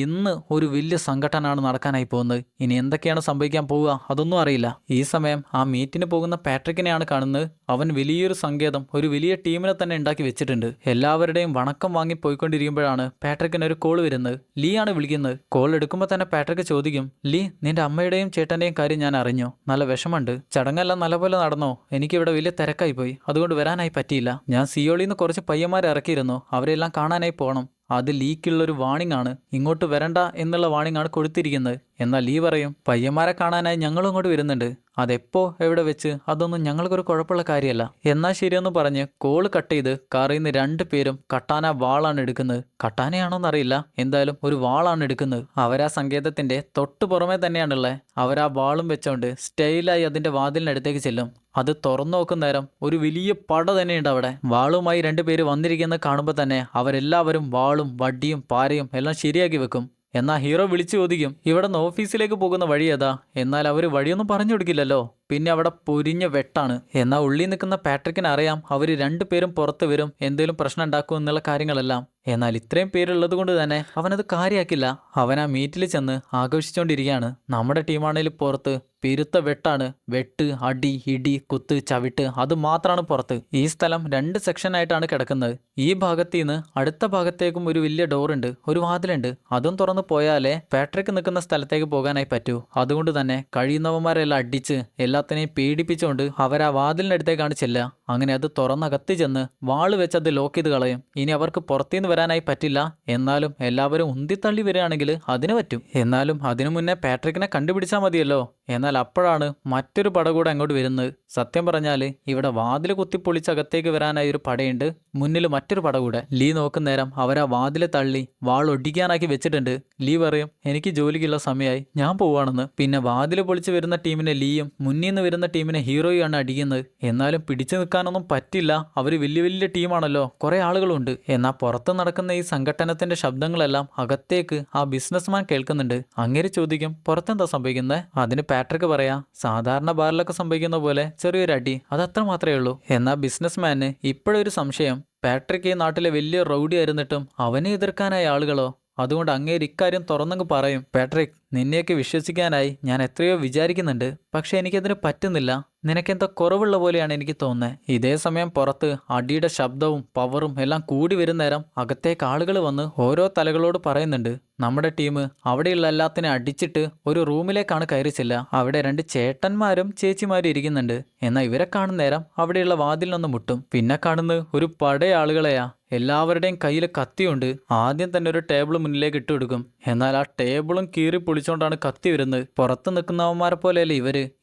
ഇന്ന് ഒരു വലിയ സംഘടനയാണ് നടക്കാനായി പോകുന്നത്. ഇനി എന്തൊക്കെയാണ് സംഭവിക്കാൻ പോവുക അതൊന്നും അറിയില്ല. ഈ സമയം ആ മീറ്റിന് പോകുന്ന പാട്രിക്കിനെയാണ് കാണുന്നത്. അവൻ വലിയൊരു സങ്കേതം, ഒരു വലിയ ടീമിനെ തന്നെ ഉണ്ടാക്കി വെച്ചിട്ടുണ്ട്. എല്ലാവരുടെയും വണക്കം വാങ്ങി പോയിക്കൊണ്ടിരിക്കുമ്പോഴാണ് പാട്രിക്കിന് ഒരു കോൾ വരുന്നത്. ലീ ആണ് വിളിക്കുന്നത്. കോൾ എടുക്കുമ്പോൾ തന്നെ പാട്രിക് ചോദിക്കും, ലീ നിന്റെ അമ്മയുടെയും ചേട്ടന്റെയും കാര്യം ഞാൻ അറിഞ്ഞു. നല്ല വിഷമമുണ്ട്. ചടങ്ങെല്ലാം നല്ലപോലെ നടന്നോ? എനിക്കിവിടെ വലിയ തിരക്കായി പോയി, അതുകൊണ്ട് വരാനായി പറ്റിയില്ല. ഞാൻ സിയോളിൽ നിന്ന് കുറച്ച് പയ്യന്മാരെ ഇറക്കിയിരുന്നു. അവരെല്ലാം കാണാനായി പോകണം. അത് ലീക്കുള്ളൊരു വാണിംഗ് ആണ്. ഇങ്ങോട്ട് വരണ്ട എന്നുള്ള വാണിംഗ് ആണ് കൊടുത്തിരിക്കുന്നത്. എന്നാൽ ലീ പറയും, പയ്യന്മാരെ കാണാനായി ഞങ്ങളും ഇങ്ങോട്ട് വരുന്നുണ്ട്. അതെപ്പോ എവിടെ വെച്ച് അതൊന്നും ഞങ്ങൾക്കൊരു കുഴപ്പമുള്ള കാര്യമല്ല. എന്നാൽ ശരിയെന്ന് പറഞ്ഞ് കോള് കട്ട് ചെയ്ത് കാറിൽ നിന്ന് 2 പേരും കട്ടാന വാളാണ് എടുക്കുന്നത്. കട്ടാനയാണോന്നറിയില്ല, എന്തായാലും ഒരു വാളാണ് എടുക്കുന്നത്. അവരാ സങ്കേതത്തിന്റെ തൊട്ട് പുറമേ തന്നെയാണുള്ളത്. അവരാ വാളും വെച്ചോണ്ട് സ്റ്റൈലായി അതിന്റെ വാതിലിനടുത്തേക്ക് ചെല്ലും. അത് തുറന്നു നോക്കുന്ന നേരം ഒരു വലിയ പട തന്നെയുണ്ട് അവിടെ. വാളുമായി 2 പേര് വന്നിരിക്കുന്നത് കാണുമ്പോൾ തന്നെ അവരെല്ലാവരും വാളും വടിയും പാരയും എല്ലാം ശരിയാക്കി വെക്കും. എന്നാൽ ഹീറോ വിളിച്ചു ചോദിക്കും, ഇവിടെ നിന്ന് ഓഫീസിലേക്ക് പോകുന്ന വഴി ഏതാ? എന്നാൽ അവർ വഴിയൊന്നും പറഞ്ഞു കൊടുക്കില്ലല്ലോ. പിന്നെ അവിടെ പൊരിഞ്ഞ വെട്ടാണ്. എന്നാൽ ഉള്ളിൽ നിൽക്കുന്ന പാട്രിക്കിന് അറിയാം അവർ 2 പേരും പുറത്ത് വരും, എന്തെങ്കിലും പ്രശ്നം ഉണ്ടാക്കും എന്നുള്ള കാര്യങ്ങളെല്ലാം. എന്നാൽ ഇത്രയും പേരുള്ളത് കൊണ്ട് തന്നെ അവനത് കാര്യമാക്കില്ല. അവൻ ആ മീറ്റിൽ ചെന്ന് ആഘോഷിച്ചുകൊണ്ടിരിക്കുകയാണ്. നമ്മുടെ ടീമാണെങ്കിൽ പുറത്ത് പെരുത്ത വെട്ടാണ്. വെട്ട്, അടി, ഇടി, കുത്ത്, ചവിട്ട്, അത് മാത്രമാണ് പുറത്ത്. ഈ സ്ഥലം 2 സെക്ഷനായിട്ടാണ് കിടക്കുന്നത്. ഈ ഭാഗത്തു നിന്ന് അടുത്ത ഭാഗത്തേക്കും ഒരു വലിയ ഡോറുണ്ട്, ഒരു വാതിലുണ്ട്. അതും തുറന്ന് പോയാലേ പാട്രിക് നിൽക്കുന്ന സ്ഥലത്തേക്ക് പോകാനായി പറ്റൂ. അതുകൊണ്ട് തന്നെ കഴിയുന്നവന്മാരെല്ലാം അടിച്ച് എല്ലാത്തിനെയും പേടിപ്പിച്ചുകൊണ്ട് അവരാ വാതിലിനടുത്തേക്കാണ് ചെല്ലുക. അങ്ങനെ അത് തുറന്നകത്ത് ചെന്ന് വാള് വെച്ച് അത് ലോക്ക് ചെയ്ത് കളയും. ഇനി അവർക്ക് പുറത്തുനിന്ന് വരാനായി പറ്റില്ല. എന്നാലും എല്ലാവരും ഉന്തിത്തള്ളി വരികയാണെങ്കിൽ അതിന് പറ്റും. എന്നാലും അതിനു മുന്നേ പാട്രിക്കിനെ കണ്ടുപിടിച്ചാൽ മതിയല്ലോ. എന്നാൽ അപ്പോഴാണ് മറ്റൊരു പട കൂടെ അങ്ങോട്ട് വരുന്നത്. സത്യം പറഞ്ഞാൽ ഇവിടെ വാതിൽ കുത്തിപ്പൊളിച്ചകത്തേക്ക് വരാനായി ഒരു പടയുണ്ട്, മുന്നിൽ മറ്റൊരു പട കൂടെ. ലീ നോക്കുന്ന നേരം അവരാ വാതിൽ തള്ളി വാൾ ഒടിക്കാനാക്കി വെച്ചിട്ടുണ്ട്. ലീ പറയും, എനിക്ക് ജോലിക്കുള്ള സമയമായി, ഞാൻ പോവാണെന്ന്. പിന്നെ വാതിൽ പൊളിച്ച് വരുന്ന ടീമിനെ ലീയും മുന്നിൽ നിന്ന് വരുന്ന ടീമിനെ ഹീറോയാണ് അടിക്കുന്നത്. എന്നാലും പിടിച്ചു നിൽക്കാനൊന്നും പറ്റില്ല. അവർ വലിയ വലിയ ടീമാണല്ലോ, കുറെ ആളുകളുണ്ട്. എന്നാൽ പുറത്ത് നടക്കുന്ന ഈ സംഘട്ടനത്തിന്റെ ശബ്ദങ്ങളെല്ലാം അകത്തേക്ക് ആ ബിസിനസ്മാൻ കേൾക്കുന്നുണ്ട്. അങ്ങേര് ചോദിക്കും, പുറത്തെന്താ സംഭവിക്കുന്നത്? അതിന് പാട്രിക് പറയാ, സാധാരണ ബാറിലൊക്കെ സംഭവിക്കുന്ന പോലെ ചെറിയൊരു അടി, അതത്ര മാത്രമേ ഉള്ളൂ. എന്നാൽ ബിസിനസ്മാന് ഇപ്പോഴൊരു സംശയം, പാട്രിക് ഈ നാട്ടിലെ വലിയ റൗഡി ആയിരുന്നിട്ടും അവനെ എതിർക്കാനായ ആളുകളോ? അതുകൊണ്ട് അങ്ങേര് ഇക്കാര്യം തുറന്നങ്ങ് പറയും, പാട്രിക് നിന്നെയൊക്കെ വിശ്വസിക്കാനായി ഞാൻ എത്രയോ വിചാരിക്കുന്നുണ്ട്, പക്ഷെ എനിക്കതിന് പറ്റുന്നില്ല. നിനക്കെന്തോ കുറവുള്ള പോലെയാണ് എനിക്ക് തോന്നുന്നത്. ഇതേ സമയം പുറത്ത് അടിയുടെ ശബ്ദവും പവറും എല്ലാം കൂടി വരുന്ന നേരം അകത്തേക്ക് ആളുകൾ വന്ന് ഓരോ തലകളോട് പറയുന്നുണ്ട്, നമ്മുടെ ടീം അവിടെയുള്ള എല്ലാത്തിനെ അടിച്ചിട്ട് ഒരു റൂമിലേക്കാണ് കയറി ചെല്ലുക. അവിടെ 2 ചേട്ടന്മാരും ചേച്ചിമാരും ഇരിക്കുന്നുണ്ട്. എന്നാൽ ഇവരെ കാണുന്ന നേരം അവിടെയുള്ള വാതിലിനൊന്ന് മുട്ടും. പിന്നെ കാണുന്നത് ഒരു പടയാളുകളെയാ. എല്ലാവരുടെയും കയ്യിൽ കത്തിയുണ്ട്. ആദ്യം തന്നെ ഒരു ടേബിൾ മുന്നിലേക്ക് ഇട്ട് കൊടുക്കും. എന്നാൽ ആ ടേബിളും കീറി പൊളിച്ചോണ്ടാണ് കത്തി വരുന്നത്. പുറത്ത് നിൽക്കുന്നവന്മാരെ പോലെയല്ലേ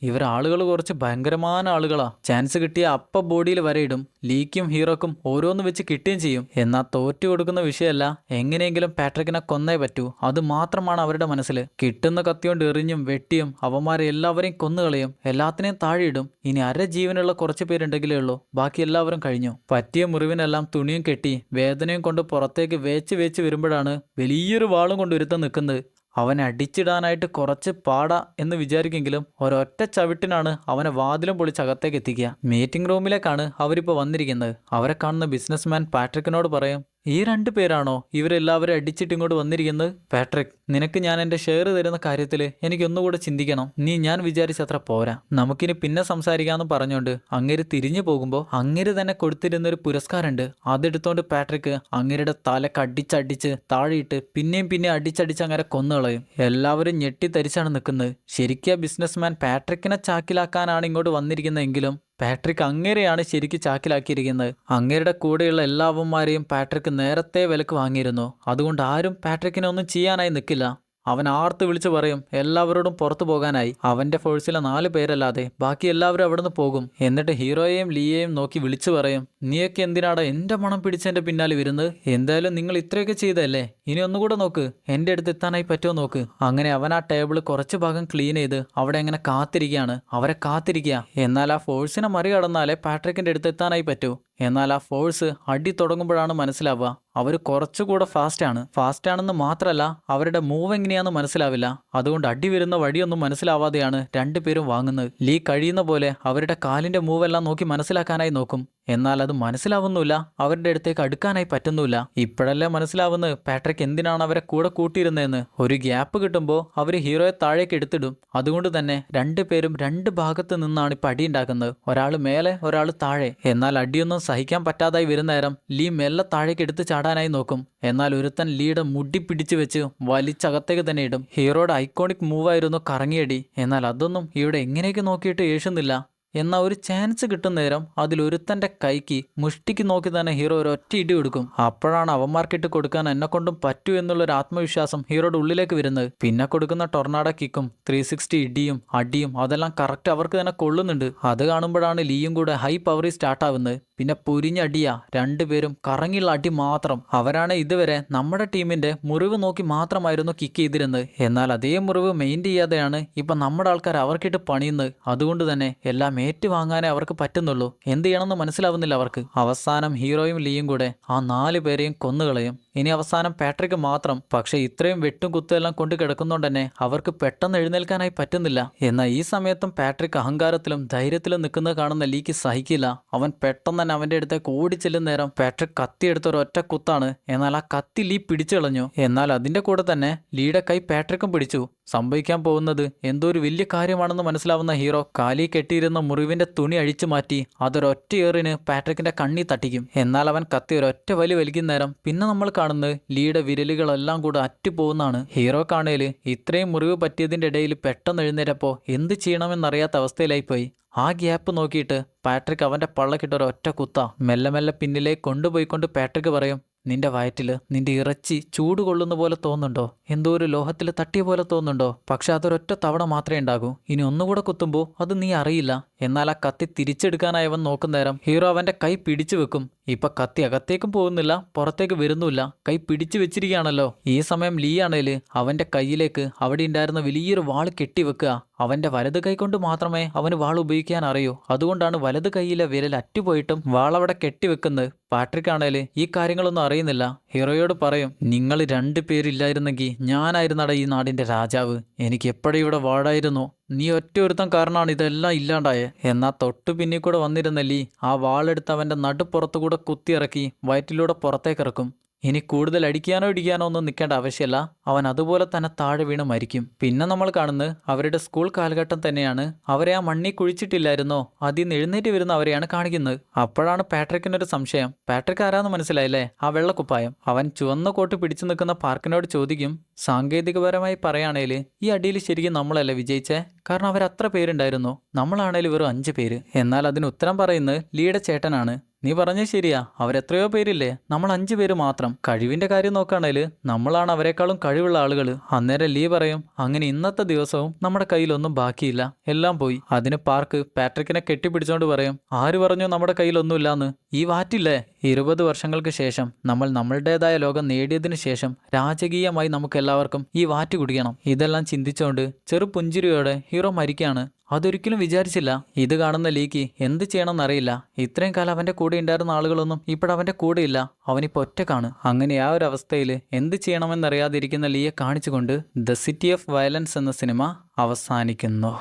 ഇവർ ആളുകൾ കുറച്ച് ഭയങ്കരമായ ആളുകളാ. ചാൻസ് കിട്ടിയ അപ്പ ബോഡിയിൽ വരെ ഇടും. ലീക്കും ഹീറോക്കും ഓരോന്ന് വെച്ച് കിട്ടുകയും ചെയ്യും. എന്നാൽ തോറ്റു കൊടുക്കുന്ന വിഷയമല്ല, എങ്ങനെയെങ്കിലും പാട്രിക്കിനെ കൊന്നേ പറ്റൂ. അത് മാത്രമാണ് അവരുടെ മനസ്സിൽ. കിട്ടുന്ന കത്തിയോണ്ട് എറിഞ്ഞും വെട്ടിയും അവന്മാരെ എല്ലാവരെയും കൊന്നുകളയും. എല്ലാത്തിനെയും താഴെയിടും. ഇനി അര ജീവനുള്ള കുറച്ച് പേരുണ്ടെങ്കിലേ ഉള്ളൂ. ബാക്കി എല്ലാവരും കഴിഞ്ഞു. പറ്റിയ മുറിവിനെല്ലാം തുണിയും കെട്ടി വേദനയും കൊണ്ട് പുറത്തേക്ക് വേച്ച് വരുമ്പോഴാണ് വലിയൊരു വാളും കൊണ്ട് ഒരുത്തം നിൽക്കുന്നത്. അവനെ അടിച്ചിടാനായിട്ട് കുറച്ച് പാടാ എന്ന് വിചാരിക്കെങ്കിലും ഒരൊറ്റ ചവിട്ടിനാണ് അവനെ വാതിലും പൊളിച്ച് അകത്തേക്ക് എത്തിക്കുക. മീറ്റിംഗ് റൂമിലേക്കാണ് അവരിപ്പോൾ വന്നിരിക്കുന്നത്. അവരെ കാണുന്ന ബിസിനസ്മാൻ പാട്രിക്കിനോട് പറയും, ഈ 2 പേരാണോ ഇവരെല്ലാവരും അടിച്ചിട്ട് ഇങ്ങോട്ട് വന്നിരിക്കുന്നത്? പാട്രിക്, നിനക്ക് ഞാൻ എൻ്റെ ഷെയർ തരുന്ന കാര്യത്തിൽ എനിക്കൊന്നുകൂടെ ചിന്തിക്കണം. നീ ഞാൻ വിചാരിച്ചത്ര പോരാ. നമുക്കിനി പിന്നെ സംസാരിക്കാമെന്ന് പറഞ്ഞുകൊണ്ട് അങ്ങേര് തിരിഞ്ഞു പോകുമ്പോൾ അങ്ങേര് തന്നെ കൊടുത്തിരുന്നൊരു പുരസ്കാരമുണ്ട്. അതെടുത്തോണ്ട് പാട്രിക് അങ്ങേരുടെ തലക്ക് അടിച്ചടിച്ച് താഴെയിട്ട് പിന്നെയും അടിച്ചടിച്ച് അങ്ങനെ കൊന്നുകളയും. എല്ലാവരും ഞെട്ടിത്തരിച്ചാണ് നിൽക്കുന്നത്. ശരിക്കും ബിസിനസ്മാൻ പാട്രിക്കിനെ ചാക്കിലാക്കാനാണ് ഇങ്ങോട്ട് വന്നിരിക്കുന്നതെങ്കിലും പാട്രിക് അങ്ങേരെയാണ് ശരിക്കും ചാക്കിലാക്കിയിരിക്കുന്നത്. അങ്ങേരുടെ കൂടെയുള്ള എല്ലാവന്മാരെയും പാട്രിക് നേരത്തെ വിലക്ക് വാങ്ങിയിരുന്നു. അതുകൊണ്ട് ആരും പാട്രിക്കിനെ ഒന്നും ചെയ്യാനായി നിൽക്കില്ല. അവൻ ആർത്ത് വിളിച്ചു പറയും എല്ലാവരോടും പുറത്തു പോകാനായി. അവന്റെ ഫോഴ്സിലെ 4 പേരല്ലാതെ ബാക്കി എല്ലാവരും അവിടുന്ന് പോകും. എന്നിട്ട് ഹീറോയെയും ലീയെയും നോക്കി വിളിച്ചു പറയും, നീയൊക്കെ എന്തിനാടാ എന്റെ മണം പിടിച്ചെന്റെ പിന്നാലെ വരുന്നത്? എന്തായാലും നിങ്ങൾ ഇത്രയൊക്കെ ചെയ്തല്ലേ, ഇനി ഒന്നുകൂടെ നോക്ക്, എന്റെ അടുത്ത് എത്താനായി പറ്റുമോ നോക്ക്. അങ്ങനെ അവൻ ആ ടേബിൾ കുറച്ച് ഭാഗം ക്ലീൻ ചെയ്ത് അവിടെ അങ്ങനെ കാത്തിരിക്കുകയാണ്. അവരെ കാത്തിരിക്കുക. എന്നാൽ ആ ഫോഴ്സിനെ മറികടന്നാലേ പാട്രിക്കിന്റെ അടുത്ത് എത്താനായി പറ്റൂ. എന്നാൽ ആ ഫോഴ്സ് അടി തുടങ്ങുമ്പോഴാണ് മനസ്സിലാവുക അവർ കുറച്ചുകൂടെ ഫാസ്റ്റാണെന്ന് മാത്രമല്ല അവരുടെ മൂവ് എങ്ങനെയാണെന്ന് മനസ്സിലാവില്ല. അതുകൊണ്ട് അടി വരുന്ന വഴിയൊന്നും മനസ്സിലാവാതെയാണ് 2 പേരും വാങ്ങുന്നത്. ലീ കഴിയുന്ന പോലെ അവരുടെ കാലിന്റെ മൂവെല്ലാം നോക്കി മനസ്സിലാക്കാനായി നോക്കും. എന്നാൽ അത് മനസ്സിലാവുന്നില്ല. അവരുടെ അടുത്തേക്ക് അടുക്കാനായി പറ്റുന്നില്ല. ഇപ്പോഴല്ലേ മനസ്സിലാവുന്നത് പാട്രിക് എന്തിനാണ് അവരെ കൂടെ കൂട്ടിയിരുന്നതെന്ന്. ഒരു ഗ്യാപ്പ് കിട്ടുമ്പോൾ അവർ ഹീറോയെ താഴേക്ക് എടുത്തിടും. അതുകൊണ്ട് തന്നെ 2 പേരും 2 ഭാഗത്ത് നിന്നാണ് ഇപ്പം അടിയുണ്ടാക്കുന്നത്. ഒരാൾ മേലെ, ഒരാൾ താഴെ. എന്നാൽ അടിയൊന്നും സഹിക്കാൻ പറ്റാതായി വരുന്ന നേരം ലീ മെല്ലെ താഴേക്ക് എടുത്ത് ചാടാനായി നോക്കും. എന്നാൽ ഒരുത്തൻ ലീയുടെ മുടി പിടിച്ചു വെച്ച് വലിച്ചകത്തേക്ക് തന്നെ ഇടും. ഹീറോയുടെ ഐക്കോണിക് മൂവായിരുന്നു കറങ്ങിയടി. എന്നാൽ അതൊന്നും ഇവിടെ എങ്ങനെയൊക്കെ നോക്കിയിട്ട് ഏഷുന്നില്ല. എന്നാൽ ഒരു ചാൻസ് കിട്ടുന്ന നേരം അതിലൊരുത്തൻ്റെ കൈക്ക് മുഷ്ടിക്ക് നോക്കി തന്നെ ഹീറോ ഒരൊറ്റ ഇടി കൊടുക്കും. അപ്പോഴാണ് അവന്മാർക്കിട്ട് കൊടുക്കാൻ എന്നെ കൊണ്ടും പറ്റൂ എന്നുള്ളൊരു ആത്മവിശ്വാസം ഹീറോയുടെ ഉള്ളിലേക്ക് വരുന്നത്. പിന്നെ കൊടുക്കുന്ന ടൊർണാഡോ കിക്കും 360 ഇടിയും അടിയും അതെല്ലാം കറക്റ്റ് അവർക്ക് തന്നെ കൊള്ളുന്നുണ്ട്. അത് കാണുമ്പോഴാണ് ലീയും കൂടെ ഹൈ പവറിൽ സ്റ്റാർട്ടാവുന്നത്. പിന്നെ പൊരിഞ്ഞടിയാ. 2 പേരും കറങ്ങിയുള്ള അടി മാത്രം. അവരാണ് ഇതുവരെ നമ്മുടെ ടീമിന്റെ മുറിവ് നോക്കി മാത്രമായിരുന്നു കിക്ക് ചെയ്തിരുന്നത്. എന്നാൽ അതേ മുറിവ് മെയിൻ ചെയ്യാതെയാണ് ഇപ്പൊ നമ്മുടെ ആൾക്കാർ അവർക്കിട്ട് പണിയുന്നത്. അതുകൊണ്ട് തന്നെ എല്ലാം ഏറ്റുവാങ്ങാനേ അവർക്ക് പറ്റുന്നുള്ളൂ. എന്ത് ചെയ്യണമെന്ന് മനസ്സിലാവുന്നില്ല അവർക്ക്. അവസാനം ഹീറോയും ലീയും കൂടെ ആ 4 പേരെയും കൊന്നുകളയും. ഇനി അവസാനം പാട്രിക് മാത്രം. പക്ഷെ ഇത്രയും വെട്ടും കുത്തുമെല്ലാം കൊണ്ട് കിടക്കുന്നോണ്ട് തന്നെ അവർക്ക് പെട്ടെന്ന് എഴുന്നേൽക്കാനായി പറ്റുന്നില്ല. എന്നാൽ ഈ സമയത്തും പാട്രിക് അഹങ്കാരത്തിലും ധൈര്യത്തിലും നിൽക്കുന്നത് കാണുന്ന ലീക്ക് സഹിക്കില്ല. അവൻ പെട്ടെന്ന് തന്നെ അവന്റെ അടുത്തേക്ക് ഓടിച്ചെല്ലുന്ന നേരം പാട്രിക് കത്തിയെടുത്ത ഒരു ഒറ്റ കുത്താണ്. എന്നാൽ ആ കത്തി ലീ പിടിച്ചു കളഞ്ഞു. എന്നാൽ അതിന്റെ കൂടെ തന്നെ ലീയുടെ കൈ പാട്രിക്കും പിടിച്ചു. സംഭവിക്കാൻ പോകുന്നത് എന്തോ ഒരു വലിയ കാര്യമാണെന്ന് മനസ്സിലാവുന്ന ഹീറോ കാലി കെട്ടിയിരുന്ന മുറിവിന്റെ തുണി അഴിച്ചു മാറ്റി അതൊരൊറ്റ ഏറിന് പാട്രിക്കിന്റെ കണ്ണി തട്ടിക്കും. എന്നാൽ അവൻ കത്തി ഒരൊറ്റ വലിക്കുന്ന നേരം പിന്നെ നമ്മൾ കാണുന്നത് ലീയുടെ വിരലുകളെല്ലാം കൂടെ അറ്റുപോകുന്നതാണ്. ഹീറോ കാണേല് ഇത്രയും മുറിവ് പറ്റിയതിന്റെ ഇടയിൽ പെട്ടെന്ന് എഴുന്നേറ്റപ്പോ എന്ത് ചെയ്യണമെന്നറിയാത്ത അവസ്ഥയിലായിപ്പോയി. ആ ഗ്യാപ്പ് നോക്കിയിട്ട് പാട്രിക് അവന്റെ പള്ളക്കിട്ട് ഒരൊറ്റ കുത്ത മെല്ലെ പിന്നിലേക്ക് കൊണ്ടുപോയിക്കൊണ്ട് പാട്രിക് പറയും, നിന്റെ വയറ്റിൽ നിന്റെ ഇറച്ചി ചൂട് കൊള്ളുന്ന പോലെ തോന്നുന്നുണ്ടോ? എന്തോ ഒരു ലോഹത്തിൽ തട്ടിയ പോലെ തോന്നുന്നുണ്ടോ? പക്ഷെ അതൊരൊറ്റ തവണ മാത്രമേ ഉണ്ടാകൂ. ഇനി ഒന്നുകൂടെ കുത്തുമ്പോൾ അത് നീ അറിയില്ല. എന്നാൽ ആ കത്തി തിരിച്ചെടുക്കാനായി അവൻ നോക്കുന്ന നേരം ഹീറോ അവന്റെ കൈ പിടിച്ചു വെക്കും. ഇപ്പൊ കത്തി അകത്തേക്കും പോകുന്നില്ല, പുറത്തേക്ക് വരുന്നില്ല. കൈ പിടിച്ചു വെച്ചിരിക്കുകയാണല്ലോ. ഈ സമയം ലീ ആണേല് അവന്റെ കയ്യിലേക്ക് അവിടെ ഉണ്ടായിരുന്ന വലിയൊരു വാൾ കെട്ടിവെക്കുക. അവന്റെ വലത് കൈ കൊണ്ട് മാത്രമേ അവന് വാൾ ഉപയോഗിക്കാൻ അറിയൂ. അതുകൊണ്ടാണ് വലത് കൈയിലെ വിരൽ അറ്റുപോയിട്ടും വാൾ അവിടെ കെട്ടിവെക്കുന്നത്. പാട്രിക് ആണേല് ഈ കാര്യങ്ങളൊന്നും അറിയുന്നില്ല. ഹീറോയോട് പറയും, നിങ്ങൾ 2 പേരില്ലായിരുന്നെങ്കിൽ ഞാനായിരുന്നട ഈ നാടിന്റെ രാജാവ്. എനിക്ക് എപ്പോഴും ഇവിടെ വാഴായിരുന്നു. നീ ഒറ്റ ഒരുത്തം കാരണമാണ് ഇതെല്ലാം ഇല്ലാണ്ടായേ. എന്നാൽ തൊട്ടു പിന്നിൽ കൂടെ വന്നിരുന്ന ലീ ആ വാളെടുത്ത് അവന്റെ നടുപ്പുറത്തുകൂടെ കുത്തിയിറക്കി വയറ്റിലൂടെ പുറത്തേക്കിറക്കും. ഇനി കൂടുതൽ അടിക്കാനോ ഇടിക്കാനോ ഒന്നും നിൽക്കേണ്ട ആവശ്യമില്ല. അവൻ അതുപോലെ തന്നെ താഴെ വീണ് മരിക്കും. പിന്നെ നമ്മൾ കാണുന്നത് അവരുടെ സ്കൂൾ കാലഘട്ടം തന്നെയാണ്. അവരെ ആ മണ്ണി കുഴിച്ചിട്ടില്ലായിരുന്നോ, അതിൽ നിന്ന് എഴുന്നേറ്റ് വരുന്ന അവരെയാണ് കാണിക്കുന്നത്. അപ്പോഴാണ് പാട്രിക്കിനൊരു സംശയം. പാട്രിക് ആരാന്ന് മനസ്സിലായില്ലേ? ആ വെള്ളക്കുപ്പായം. അവൻ ചുവന്ന കോട്ട് പിടിച്ചു നിൽക്കുന്ന പാർക്കിനോട് ചോദിക്കും, സാങ്കേതികപരമായി പറയുകയാണെങ്കിൽ ഈ അടിയിൽ ശരിക്കും നമ്മളല്ലേ വിജയിച്ചേ? കാരണം അവരത്ര പേരുണ്ടായിരുന്നു, നമ്മളാണേലും വെറും 5 പേര്. എന്നാൽ അതിന് ഉത്തരം പറയുന്നത് ലീയുടെ ചേട്ടനാണ്. നീ പറഞ്ഞത് ശരിയാ, അവരെത്രയോ പേരില്ലേ, നമ്മൾ 5 പേര് മാത്രം. കഴിവിന്റെ കാര്യം നോക്കുകയാണെങ്കിൽ നമ്മളാണ് അവരെക്കാളും കഴിവുള്ള ആളുകൾ. അന്നേരം ലീ പറയും, അങ്ങനെ ഇന്നത്തെ ദിവസവും നമ്മുടെ കയ്യിലൊന്നും ബാക്കിയില്ല, എല്ലാം പോയി. അതിന് പാർക്ക് പാട്രിക്കിനെ കെട്ടിപ്പിടിച്ചോണ്ട് പറയും, ആര് പറഞ്ഞു നമ്മുടെ കയ്യിലൊന്നുമില്ലാന്ന്? ഈ വാറ്റില്ലേ, 20 വർഷങ്ങൾക്ക് ശേഷം നമ്മൾ നമ്മളുടേതായ ലോകം നേടിയതിനു ശേഷം രാജകീയമായി നമുക്ക് എല്ലാവർക്കും ഈ വാറ്റ് കുടിക്കണം. ഇതെല്ലാം ചിന്തിച്ചുകൊണ്ട് ചെറു പുഞ്ചിരിയോടെ ഹീറോ മരിക്കാണ്. അതൊരിക്കലും വിചാരിച്ചില്ല. ഇത് കാണുന്ന ലീക്ക് എന്ത് ചെയ്യണമെന്നറിയില്ല. ഇത്രയും കാലം അവന്റെ കൂടെ ഉണ്ടായിരുന്ന ആളുകളൊന്നും ഇപ്പോഴവന്റെ കൂടെ ഇല്ല. അവനിപ്പോൾ ഒറ്റക്കാണ്. അങ്ങനെ ആ ഒരു അവസ്ഥയിൽ എന്ത് ചെയ്യണമെന്നറിയാതിരിക്കുന്ന ലീയെ കാണിച്ചുകൊണ്ട് ദ സിറ്റി ഓഫ് വയലൻസ് എന്ന സിനിമ അവസാനിക്കുന്നു.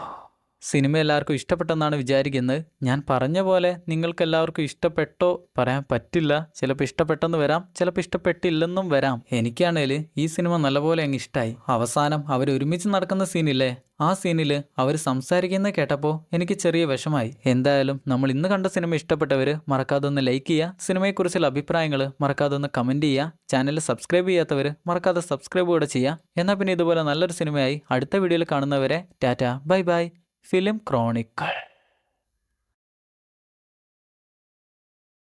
സിനിമ എല്ലാവർക്കും ഇഷ്ടപ്പെട്ടെന്നാണ് വിചാരിക്കുന്നത്. ഞാൻ പറഞ്ഞ പോലെ നിങ്ങൾക്ക് എല്ലാവർക്കും ഇഷ്ടപ്പെട്ടോ പറയാൻ പറ്റില്ല. ചിലപ്പോൾ ഇഷ്ടപ്പെട്ടെന്ന് വരാം, ചിലപ്പോൾ ഇഷ്ടപ്പെട്ടില്ലെന്നും വരാം. എനിക്കാണേൽ ഈ സിനിമ നല്ലപോലെ അങ്ങ് ഇഷ്ടമായി. അവസാനം അവർ ഒരുമിച്ച് നടക്കുന്ന സീനില്ലേ, ആ സീനിൽ അവർ സംസാരിക്കുന്നത് കേട്ടപ്പോൾ എനിക്ക് ചെറിയ വിഷമായി. എന്തായാലും നമ്മൾ ഇന്ന് കണ്ട സിനിമ ഇഷ്ടപ്പെട്ടവർ മറക്കാതെ ഒന്ന് ലൈക്ക് ചെയ്യുക. സിനിമയെക്കുറിച്ചുള്ള അഭിപ്രായങ്ങൾ മറക്കാതെ ഒന്ന് കമൻറ്റ് ചെയ്യുക. ചാനൽ സബ്സ്ക്രൈബ് ചെയ്യാത്തവർ മറക്കാതെ സബ്സ്ക്രൈബ് കൂടെ ചെയ്യുക. എന്നാൽ പിന്നെ ഇതുപോലെ നല്ലൊരു സിനിമയായി അടുത്ത വീഡിയോയിൽ കാണുന്നവരെ Tata bye bye. Film Chronicle.